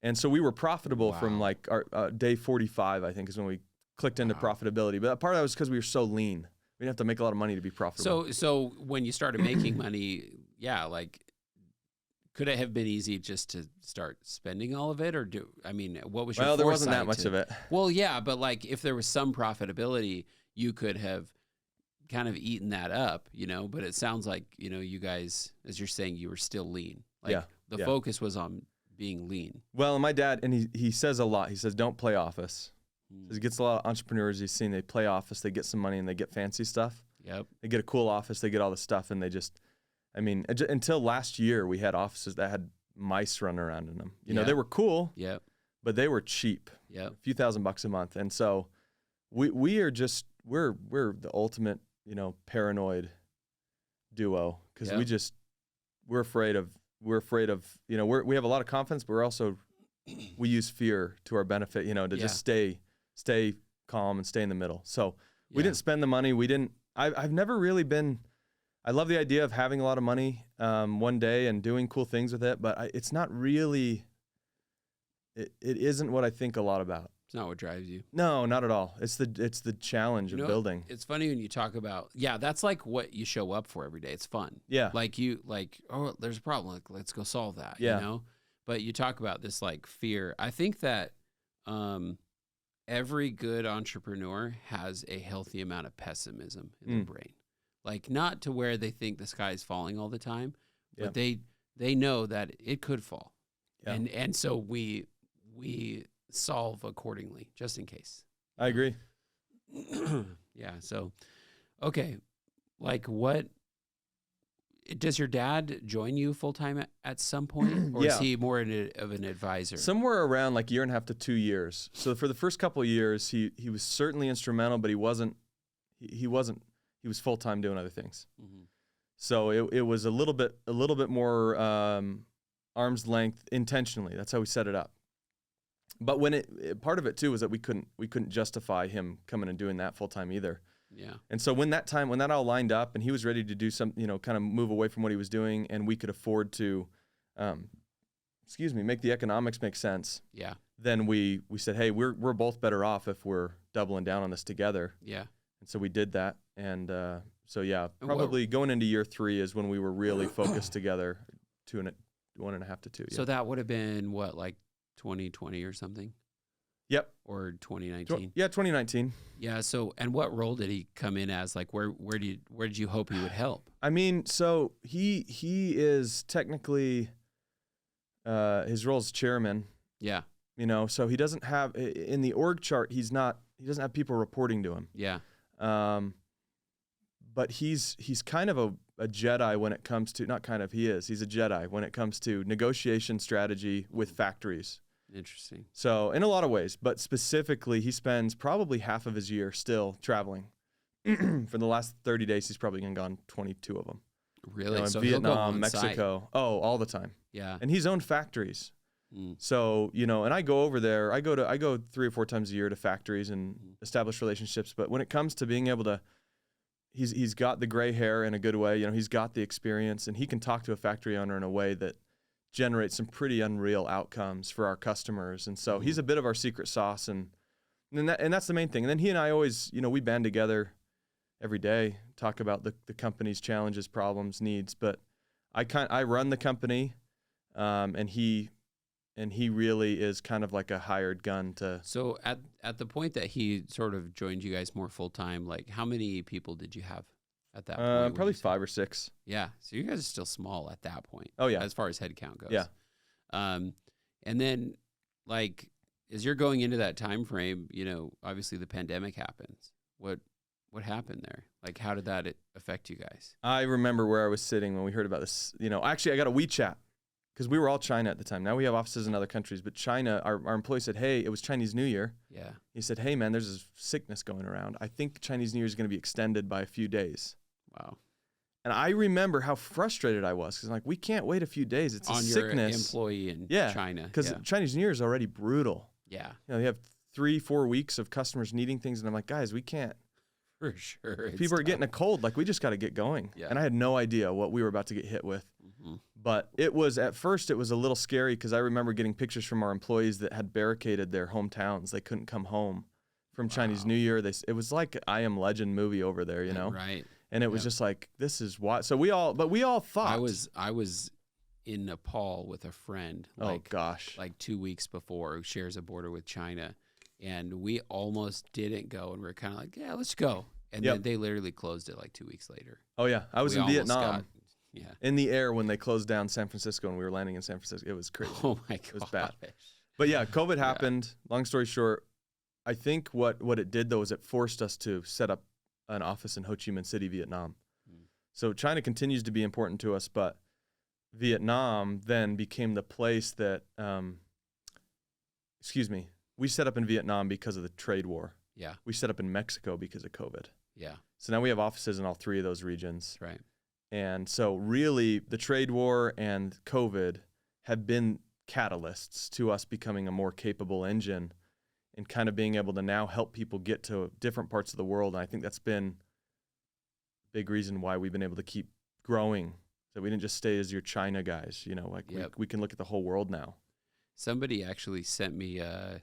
Speaker 2: And so we were profitable from like our day 45, I think, is when we clicked into profitability. But part of that was because we were so lean. We didn't have to make a lot of money to be profitable.
Speaker 1: So when you started making money, like, could it have been easy just to start spending all of it, or what was your
Speaker 2: Well, there wasn't that much of it.
Speaker 1: Well, yeah, but like if there was some profitability, you could have kind of eaten that up, you know, but it sounds like, you know, you guys, as you're saying, you were still lean. Like the focus was on being lean.
Speaker 2: Well, and my dad, and he says a lot. He says, don't play office. He gets a lot of entrepreneurs he's seen, they play office, they get some money and they get fancy stuff.
Speaker 1: Yep.
Speaker 2: They get a cool office, they get all the stuff, and they just, I mean, until last year, we had offices that had mice running around in them. You know, they were cool, but they were cheap. A few $1,000 a month. And so we are just, we're the ultimate, you know, paranoid duo, because we're afraid of, you know, we have a lot of confidence, but we use fear to our benefit, you know, to just stay calm and stay in the middle. So we didn't spend the money. I've never really been, I love the idea of having a lot of money one day and doing cool things with it, but it's not really, it isn't what I think a lot about.
Speaker 1: It's not what drives you.
Speaker 2: No, not at all. It's the challenge of building.
Speaker 1: It's funny when you talk about, that's like what you show up for every day. It's fun. Yeah. Like oh, there's a problem. Like, let's go solve that, you know? But you talk about this like fear. I think that every good entrepreneur has a healthy amount of pessimism in their brain. Like not to where they think the sky is falling all the time, but
Speaker 2: Yeah.
Speaker 1: they know that it could fall.
Speaker 2: Yeah.
Speaker 1: And so we solve accordingly just in case.
Speaker 2: I agree.
Speaker 1: Yeah. So, okay. Like what, does your dad join you full time at some point, or is he more of an advisor?
Speaker 2: Somewhere around like 1.5 to 2 years. So for the first couple of years, he was certainly instrumental, but he was full time doing other things.
Speaker 1: Mm-hmm.
Speaker 2: So it was a little bit more arm's length intentionally. That's how we set it up. But when part of it too was that we couldn't justify him coming and doing that full time either.
Speaker 1: Yeah.
Speaker 2: And so when that all lined up and he was ready to do some, kind of move away from what he was doing, and we could afford to, make the economics make sense.
Speaker 1: Yeah.
Speaker 2: Then we said, hey, we're both better off if we're doubling down on this together.
Speaker 1: Yeah.
Speaker 2: And so we did that. And so yeah, probably going into year 3 is when we were really focused together, 1.5 to 2. Yeah.
Speaker 1: So that would have been what, like 2020 or something?
Speaker 2: Yep.
Speaker 1: Or 2019?
Speaker 2: Yeah, 2019.
Speaker 1: Yeah. So, and what role did he come in as? Like, where did you hope he would help?
Speaker 2: I mean, so he is technically his role is chairman.
Speaker 1: Yeah.
Speaker 2: So he doesn't have in the org chart. He doesn't have people reporting to him.
Speaker 1: Yeah.
Speaker 2: But he's kind of a Jedi when it comes to he's a Jedi when it comes to negotiation strategy with factories.
Speaker 1: Interesting.
Speaker 2: So in a lot of ways, but specifically, he spends probably half of his year still traveling. For the last 30 days, he's probably gone 22 of them.
Speaker 1: Really?
Speaker 2: In
Speaker 1: So
Speaker 2: Vietnam, Mexico. Oh, all the time.
Speaker 1: Yeah.
Speaker 2: And he's owned factories.
Speaker 1: Mm.
Speaker 2: So, and I go over there. I go 3 or 4 times a year to factories and establish relationships. But when it comes to being able to, he's got the gray hair in a good way. He's got the experience, and he can talk to a factory owner in a way that generates some pretty unreal outcomes for our customers. And so he's a bit of our secret sauce, and that's the main thing. And then he and I always, we band together every day, talk about the company's challenges, problems, needs. But I run the company, and he really is kind of like a hired gun to.
Speaker 1: So at the point that he sort of joined you guys more full time, like how many people did you have at that point?
Speaker 2: Probably 5 or 6.
Speaker 1: Yeah. So you guys are still small at that point.
Speaker 2: Oh yeah.
Speaker 1: As far as headcount goes.
Speaker 2: Yeah.
Speaker 1: And then like, as you're going into that time frame, obviously the pandemic happens. What happened there? Like, how did that affect you guys?
Speaker 2: I remember where I was sitting when we heard about this. Actually I got a WeChat because we were all China at the time. Now we have offices in other countries, but China, our employee said, hey, it was Chinese New Year.
Speaker 1: Yeah.
Speaker 2: He said, hey man, there's this sickness going around. I think Chinese New Year is going to be extended by a few days.
Speaker 1: Wow.
Speaker 2: And I remember how frustrated I was because I'm like, we can't wait a few days. It's a sickness.
Speaker 1: On your employee in China.
Speaker 2: Because Chinese New Year is already brutal.
Speaker 1: Yeah.
Speaker 2: You have 3-4 weeks of customers needing things. And I'm like, guys, we can't.
Speaker 1: For sure.
Speaker 2: People are getting a cold. Like, we just got to get going.
Speaker 1: Yeah.
Speaker 2: And I had no idea what we were about to get hit with.
Speaker 1: Mm-hmm.
Speaker 2: But at first it was a little scary because I remember getting pictures from our employees that had barricaded their hometowns. They couldn't come home from Chinese New Year. It was like I Am Legend movie over there,
Speaker 1: Right.
Speaker 2: And it was just like, this is why. So we all thought.
Speaker 1: I was in Nepal with a friend.
Speaker 2: Oh gosh.
Speaker 1: Like 2 weeks before, who shares a border with China, and we almost didn't go, and we are kind of like, yeah, let's go. And then they literally closed it like 2 weeks later.
Speaker 2: Oh yeah, I was in Vietnam.
Speaker 1: Yeah.
Speaker 2: In the air when they closed down San Francisco and we were landing in San Francisco. It was crazy.
Speaker 1: Oh my god.
Speaker 2: It was bad. But yeah, COVID happened. Long story short, I think what it did though is it forced us to set up an office in Ho Chi Minh City, Vietnam. So China continues to be important to us, but Vietnam then became the place that, we set up in Vietnam because of the trade war.
Speaker 1: Yeah.
Speaker 2: We set up in Mexico because of COVID.
Speaker 1: Yeah.
Speaker 2: So now we have offices in all 3 of those regions.
Speaker 1: Right.
Speaker 2: And so really the trade war and COVID have been catalysts to us becoming a more capable engine and kind of being able to now help people get to different parts of the world. And I think that's been a big reason why we've been able to keep growing. So we didn't just stay as your China guys, we can look at the whole world now. Somebody
Speaker 1: actually sent me a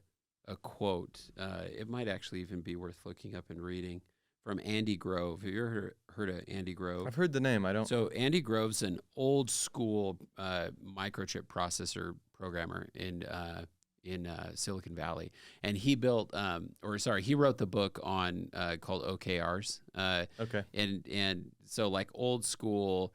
Speaker 1: quote. It might actually even be worth looking up and reading, from Andy Grove. Have you ever heard of Andy Grove?
Speaker 2: I've heard the name. I don't.
Speaker 1: So Andy Grove's an old school microchip processor programmer in in Silicon Valley, and he built, he wrote the book on called OKRs.
Speaker 2: Okay.
Speaker 1: And so like old school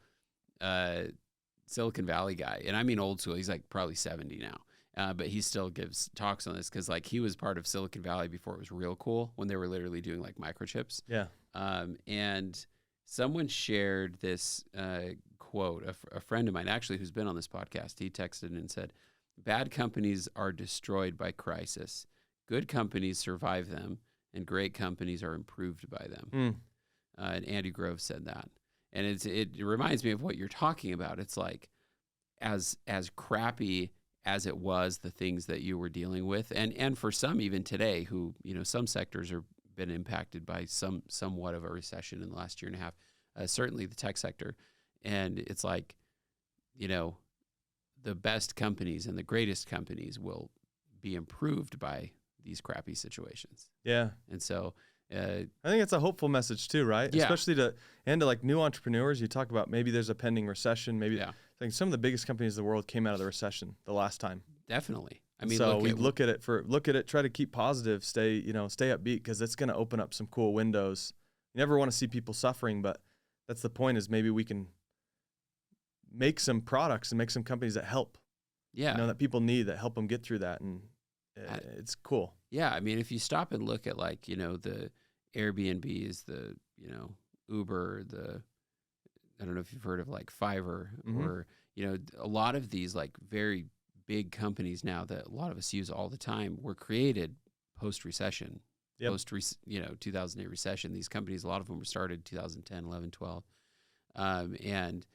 Speaker 1: Silicon Valley guy, and I mean old school. He's like probably 70 now, but he still gives talks on this because like he was part of Silicon Valley before it was real cool when they were literally doing like microchips.
Speaker 2: Yeah.
Speaker 1: And someone shared this quote, a friend of mine actually who's been on this podcast, he texted and said, "Bad companies are destroyed by crisis. Good companies survive them, and great companies are improved by them." And Andy Grove said that. And it reminds me of what you're talking about. It's like as crappy as it was, the things that you were dealing with, and for some even today who, some sectors are been impacted by somewhat of a recession in the last year and a half, certainly the tech sector. And it's like, the best companies and the greatest companies will be improved by these crappy situations.
Speaker 2: Yeah.
Speaker 1: And so
Speaker 2: I think it's a hopeful message too, right?
Speaker 1: Yeah.
Speaker 2: Especially to like new entrepreneurs. You talk about maybe there's a pending recession. Maybe I think some of the biggest companies in the world came out of the recession the last time.
Speaker 1: Definitely. I mean,
Speaker 2: so look at it, try to keep positive, stay upbeat, because it's going to open up some cool windows. You never want to see people suffering, but that's the point, is maybe we can make some products and make some companies that help.
Speaker 1: Yeah.
Speaker 2: That people need, that help them get through that. And it's cool.
Speaker 1: Yeah. I mean, if you stop and look at like, the Airbnbs, the, Uber, I don't know if you've heard of like Fiverr, or, a lot of these like very big companies now that a lot of us use all the time were created post-recession, post 2008 recession. These companies, a lot of them were started 2010, 11, 12. And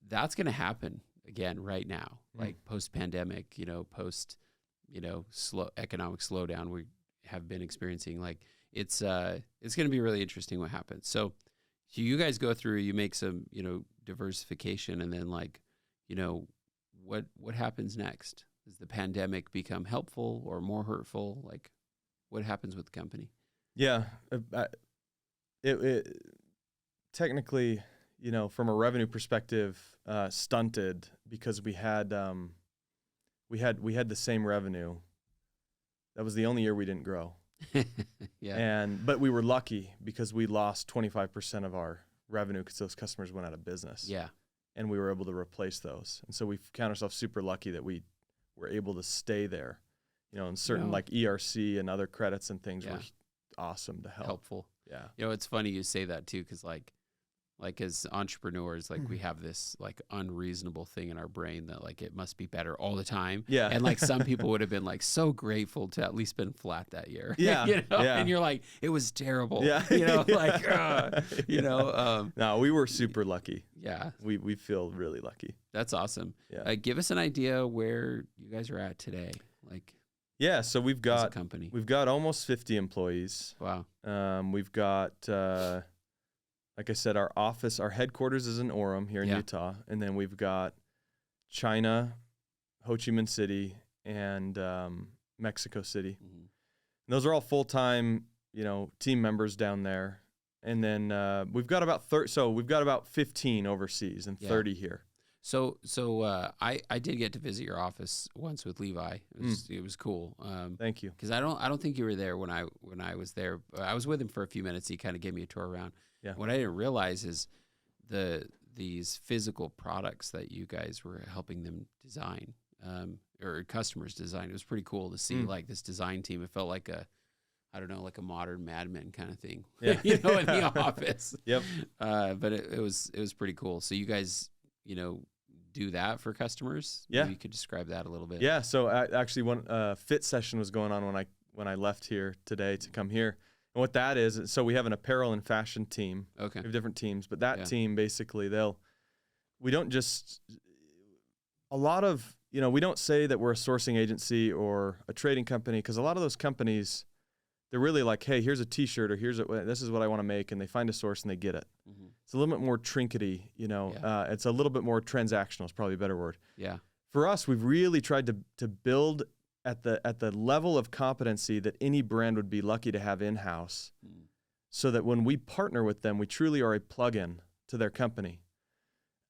Speaker 1: that's going to happen again right now, like post-pandemic, post, slow economic slowdown we have been experiencing. Like it's going to be really interesting what happens. So you guys go through, you make some, diversification, and then like, what happens next? Does the pandemic become helpful or more hurtful? Like, what happens with the company?
Speaker 2: Yeah, it technically, from a revenue perspective, stunted, because we had the same revenue. That was the only year we didn't grow.
Speaker 1: Yeah.
Speaker 2: But we were lucky because we lost 25% of our revenue because those customers went out of business.
Speaker 1: Yeah.
Speaker 2: And we were able to replace those. And so we count ourselves super lucky that we were able to stay there. And certain like ERC and other credits and things were awesome to help.
Speaker 1: Helpful.
Speaker 2: Yeah.
Speaker 1: It's funny you say that too, because like as entrepreneurs, like we have this like unreasonable thing in our brain that like it must be better all the time.
Speaker 2: Yeah.
Speaker 1: And like some people would have been like so grateful to at least been flat that year.
Speaker 2: Yeah. Yeah.
Speaker 1: And you're like, it was terrible.
Speaker 2: Yeah. No, we were super lucky.
Speaker 1: Yeah.
Speaker 2: We feel really lucky.
Speaker 1: That's awesome.
Speaker 2: Yeah.
Speaker 1: Give us an idea where you guys are at today. Like,
Speaker 2: yeah. So we've got
Speaker 1: a company.
Speaker 2: We've got almost 50 employees.
Speaker 1: Wow.
Speaker 2: We've got, like I said, our headquarters is in Orem here in Utah. And then we've got China, Ho Chi Minh City, and Mexico City. Mm-hmm. And those are all full-time, team members down there. And then we've got about 15 overseas and 30 here. So
Speaker 1: I did get to visit your office once with Levi. It was cool.
Speaker 2: Thank you.
Speaker 1: Because I don't think you were there when I was there. I was with him for a few minutes. He kind of gave me a tour around. Yeah. What I didn't realize is these physical products that you guys were helping them design, or customers design. It was pretty cool to see like this design team. It felt like a modern Mad Men kind of thing, in the office.
Speaker 2: Yep.
Speaker 1: But it was pretty cool. So you guys, do that for customers?
Speaker 2: Yeah.
Speaker 1: Maybe you could describe that a little bit.
Speaker 2: Yeah. So actually, one fit session was going on when I left here today to come here. And what that is, so we have an apparel and fashion team.
Speaker 1: Okay.
Speaker 2: We have different teams, but that team basically we don't say that we're a sourcing agency or a trading company, because a lot of those companies, they're really like, hey, here's a T-shirt, or this is what I want to make, and they find a source and they get it. Mm-hmm. It's a little bit more trinkety, it's a little bit more transactional. Is probably a better word.
Speaker 1: Yeah.
Speaker 2: For us, we've really tried to build at the level of competency that any brand would be lucky to have in-house, so that when we partner with them, we truly are a plug-in to their company.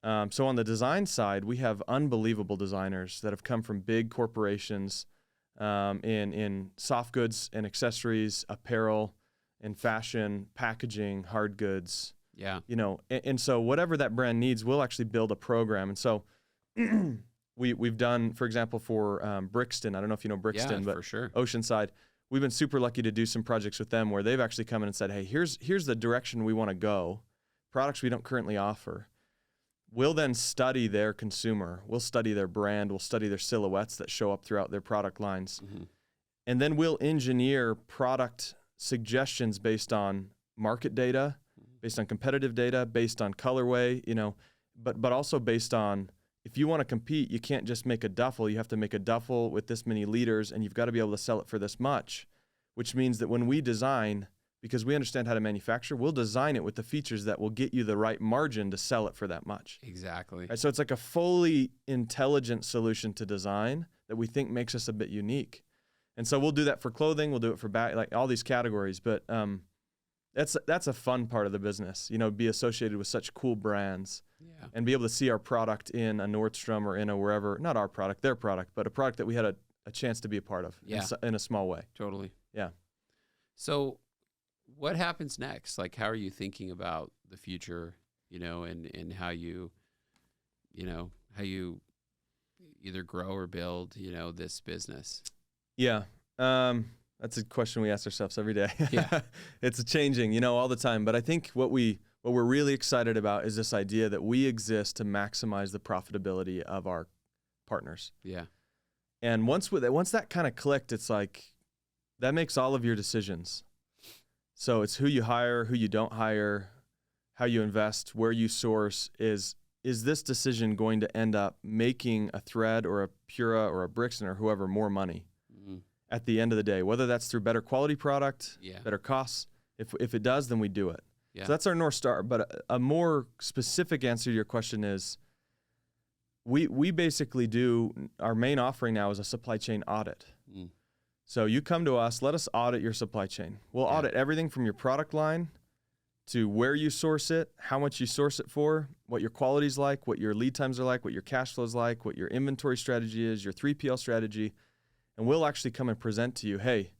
Speaker 2: So on the design side, we have unbelievable designers that have come from big corporations, in soft goods and accessories, apparel and fashion, packaging, hard goods.
Speaker 1: Yeah.
Speaker 2: And so whatever that brand needs, we'll actually build a program. And so we've done, for example, for Brixton. I don't know if you know Brixton, but
Speaker 1: for sure.
Speaker 2: Oceanside. We've been super lucky to do some projects with them where they've actually come in and said, hey, here's the direction we want to go, products we don't currently offer. We'll then study their consumer. We'll study their brand. We'll study their silhouettes that show up throughout their product lines.
Speaker 1: Mm-hmm.
Speaker 2: And then we'll engineer product suggestions based on market data, based on competitive data, based on colorway, but also based on, if you want to compete, you can't just make a duffel. You have to make a duffel with this many liters, and you've got to be able to sell it for this much, which means that when we design, because we understand how to manufacture, we'll design it with the features that will get you the right margin to sell it for that much.
Speaker 1: Exactly.
Speaker 2: Right? So it's like a fully intelligent solution to design that we think makes us a bit unique. And so we'll do that for clothing. We'll do it for like all these categories. But that's a fun part of the business, be associated with such cool brands.
Speaker 1: Yeah.
Speaker 2: And be able to see our product in a Nordstrom or in a wherever, not our product, their product, but a product that we had a chance to be a part of in a small way.
Speaker 1: Totally.
Speaker 2: Yeah.
Speaker 1: So what happens next? Like, how are you thinking about the future, and how you either grow or build, this business?
Speaker 2: Yeah. That's a question we ask ourselves every day.
Speaker 1: Yeah.
Speaker 2: It's changing, all the time. But I think what we're really excited about is this idea that we exist to maximize the profitability of our partners.
Speaker 1: Yeah.
Speaker 2: And once that kind of clicked, it's like, that makes all of your decisions. So it's who you hire, who you don't hire, how you invest, where you source. Is this decision going to end up making a Thread or a Pura or a Brixton or whoever more money at the end of the day? Whether that's through better quality product, better costs. If it does, then we do it. Yeah. So that's our North Star. But a more specific answer to your question is, we basically do, our main offering now is a supply chain audit. So you come to us, let us audit your supply chain. We'll audit everything from your product line to where you source it, how much you source it for, what your quality's like, what your lead times are like, what your cash flow's like, what your inventory strategy is, your 3PL strategy. And we'll actually come and present to you, hey,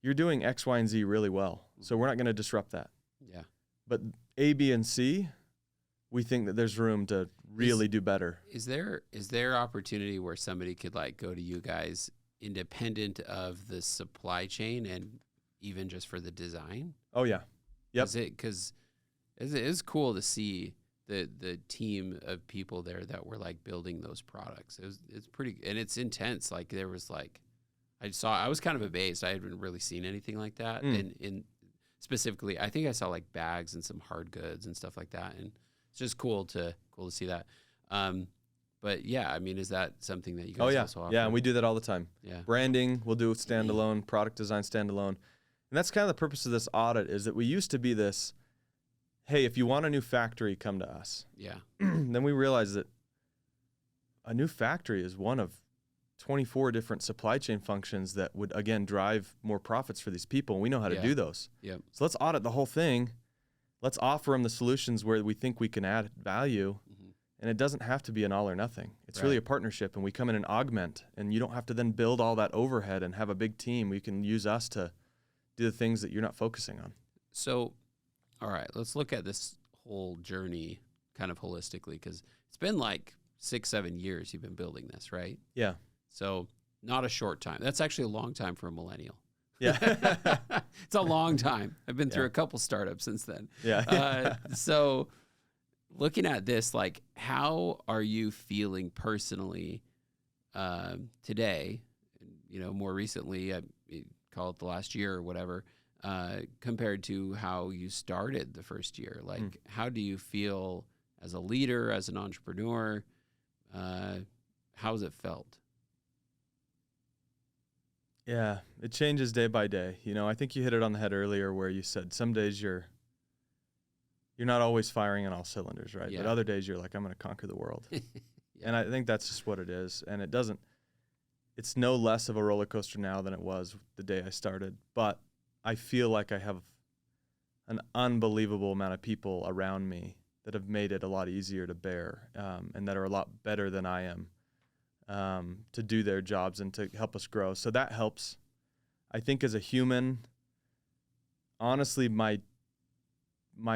Speaker 2: you're doing X, Y, and Z really well. So we're not going to disrupt that.
Speaker 1: Yeah.
Speaker 2: But A, B, and C, we think that there's room to really do better.
Speaker 1: Is there opportunity where somebody could go to you guys independent of the supply chain and even just for the design?
Speaker 2: Oh yeah. Yep.
Speaker 1: Because it is cool to see the team of people there that were building those products. It's pretty, and it's intense. There was I was kind of amazed. I hadn't really seen anything like that. And in specifically, I think I saw bags and some hard goods and stuff like that. And it's just cool to see that. But yeah, I mean, is that something that you guys also offer?
Speaker 2: Yeah, and we do that all the time.
Speaker 1: Yeah.
Speaker 2: Branding, we'll do it standalone, product design standalone. And that's kind of the purpose of this audit, is that we used to be this, hey, if you want a new factory, come to us.
Speaker 1: Yeah.
Speaker 2: Then we realized that a new factory is one of 24 different supply chain functions that would, again, drive more profits for these people. And we know how to do those.
Speaker 1: Yep.
Speaker 2: So let's audit the whole thing. Let's offer them the solutions where we think we can add value. And it doesn't have to be an all or nothing. It's really a partnership, and we come in and augment, and you don't have to then build all that overhead and have a big team. We can use us to do the things that you're not focusing on.
Speaker 1: So, all right, let's look at this whole journey kind of holistically, because it's been 6-7 years you've been building this, right?
Speaker 2: Yeah.
Speaker 1: So not a short time. That's actually a long time for a millennial.
Speaker 2: Yeah.
Speaker 1: It's a long time. I've been through a couple startups since then.
Speaker 2: Yeah.
Speaker 1: So looking at this, how are you feeling personally today, more recently, call it the last year or whatever, compared to how you started the first year? How do you feel as a leader, as an entrepreneur? How's it felt?
Speaker 2: Yeah, it changes day by day. I think you hit it on the head earlier where you said some days you're not always firing on all cylinders, right?
Speaker 1: Yeah.
Speaker 2: But other days you're like, I'm going to conquer the world. And I think that's just what it is. And it's no less of a roller coaster now than it was the day I started. But I feel like I have an unbelievable amount of people around me that have made it a lot easier to bear, and that are a lot better than I am to do their jobs and to help us grow. So that helps. I think as a human, honestly, my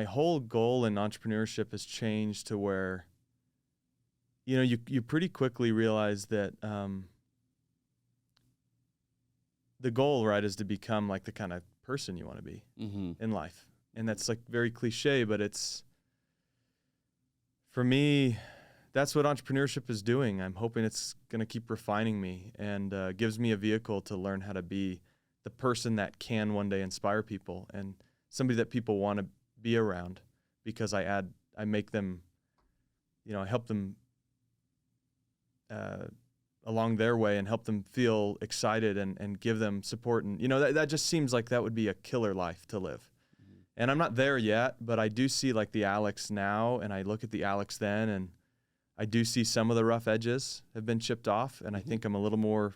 Speaker 2: whole goal in entrepreneurship has changed to where, you pretty quickly realize that the goal, right, is to become like the kind of person you want to be in life. And that's like very cliche, but for me, that's what entrepreneurship is doing. I'm hoping it's going to keep refining me and gives me a vehicle to learn how to be the person that can one day inspire people and somebody that people want to be around, because I make them, I help them along their way and help them feel excited and give them support. And, that just seems like that would be a killer life to live. And I'm not there yet, but I do see like the Alex now, and I look at the Alex then, and I do see some of the rough edges have been chipped off, and I think I'm a little more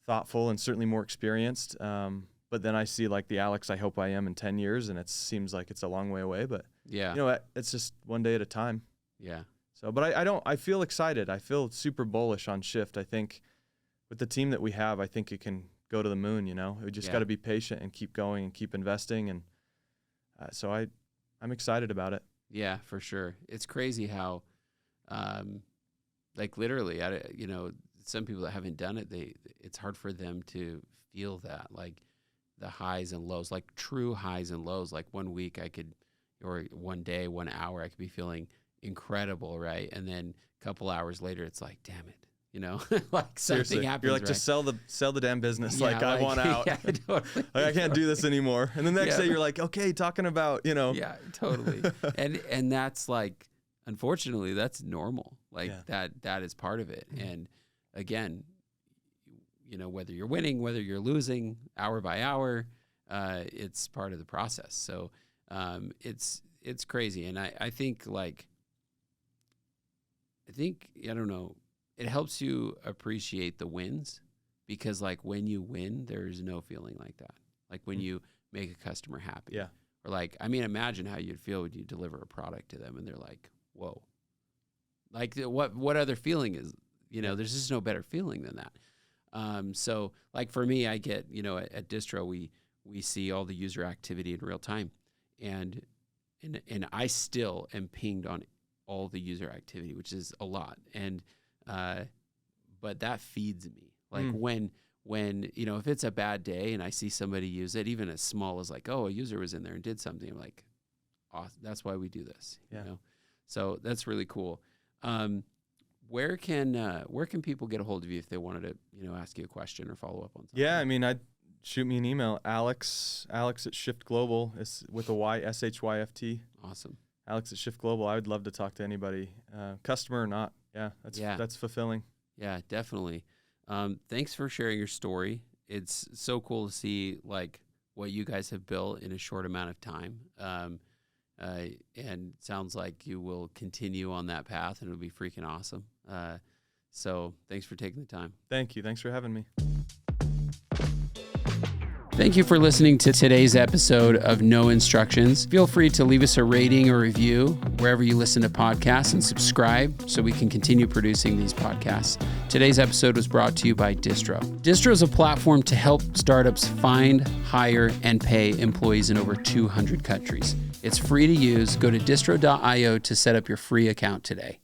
Speaker 2: thoughtful and certainly more experienced. But then I see like the Alex I hope I am in 10 years, and it seems like it's a long way away, but it's just one day at a time.
Speaker 1: Yeah.
Speaker 2: So, but I feel excited. I feel super bullish on Shyft. I think with the team that we have, I think it can go to the moon, We just got to be patient and keep going and keep investing. And so I'm excited about it.
Speaker 1: Yeah, for sure. It's crazy how, like literally, some people that haven't done it, it's hard for them to feel that, like the highs and lows, like true highs and lows. Like one week or one day, 1 hour, I could be feeling incredible, right? And then a couple hours later, it's like, damn it, like something
Speaker 2: Seriously,
Speaker 1: happens.
Speaker 2: You're like,
Speaker 1: right?
Speaker 2: just sell the damn business.
Speaker 1: Yeah,
Speaker 2: I want out.
Speaker 1: Yeah, totally.
Speaker 2: Like, I can't do this anymore. And the next day you're like, okay, talking about,
Speaker 1: Yeah, totally. And that's like, unfortunately, that's normal. Like that is part of it. And again, whether you're winning, whether you're losing, hour by hour, it's part of the process. So it's crazy. And I think I don't know, it helps you appreciate the wins, because like when you win, there's no feeling like that. Like when you make a customer happy.
Speaker 2: Yeah.
Speaker 1: Or like, imagine how you'd feel when you deliver a product to them and they're like, whoa. Like what other feeling is, there's just no better feeling than that. So like for me, I get, at Distro, we see all the user activity in real time, and I still am pinged on all the user activity, which is a lot. And, but that feeds me. Like when, if it's a bad day and I see somebody use it, even as small as like, oh, a user was in there and did something, I'm like, awesome. That's why we do this, So that's really cool. Where can people get a hold of you if they wanted to, ask you a question or follow up on something?
Speaker 2: Yeah, I'd shoot me an email, Alex at Shyft Global. It's with a Y, SHYFT.
Speaker 1: Awesome.
Speaker 2: Alex at Shyft Global. I would love to talk to anybody, customer or not. That's fulfilling.
Speaker 1: Yeah, definitely. Thanks for sharing your story. It's so cool to see like what you guys have built in a short amount of time. And sounds like you will continue on that path, and it'll be freaking awesome. So thanks for taking the time.
Speaker 2: Thank you. Thanks for having me.
Speaker 1: Thank you for listening to today's episode of No Instructions. Feel free to leave us a rating or review wherever you listen to podcasts, and subscribe so we can continue producing these podcasts. Today's episode was brought to you by Distro. Distro is a platform to help startups find, hire, and pay employees in over 200 countries. It's free to use. Go to distro.io to set up your free account today.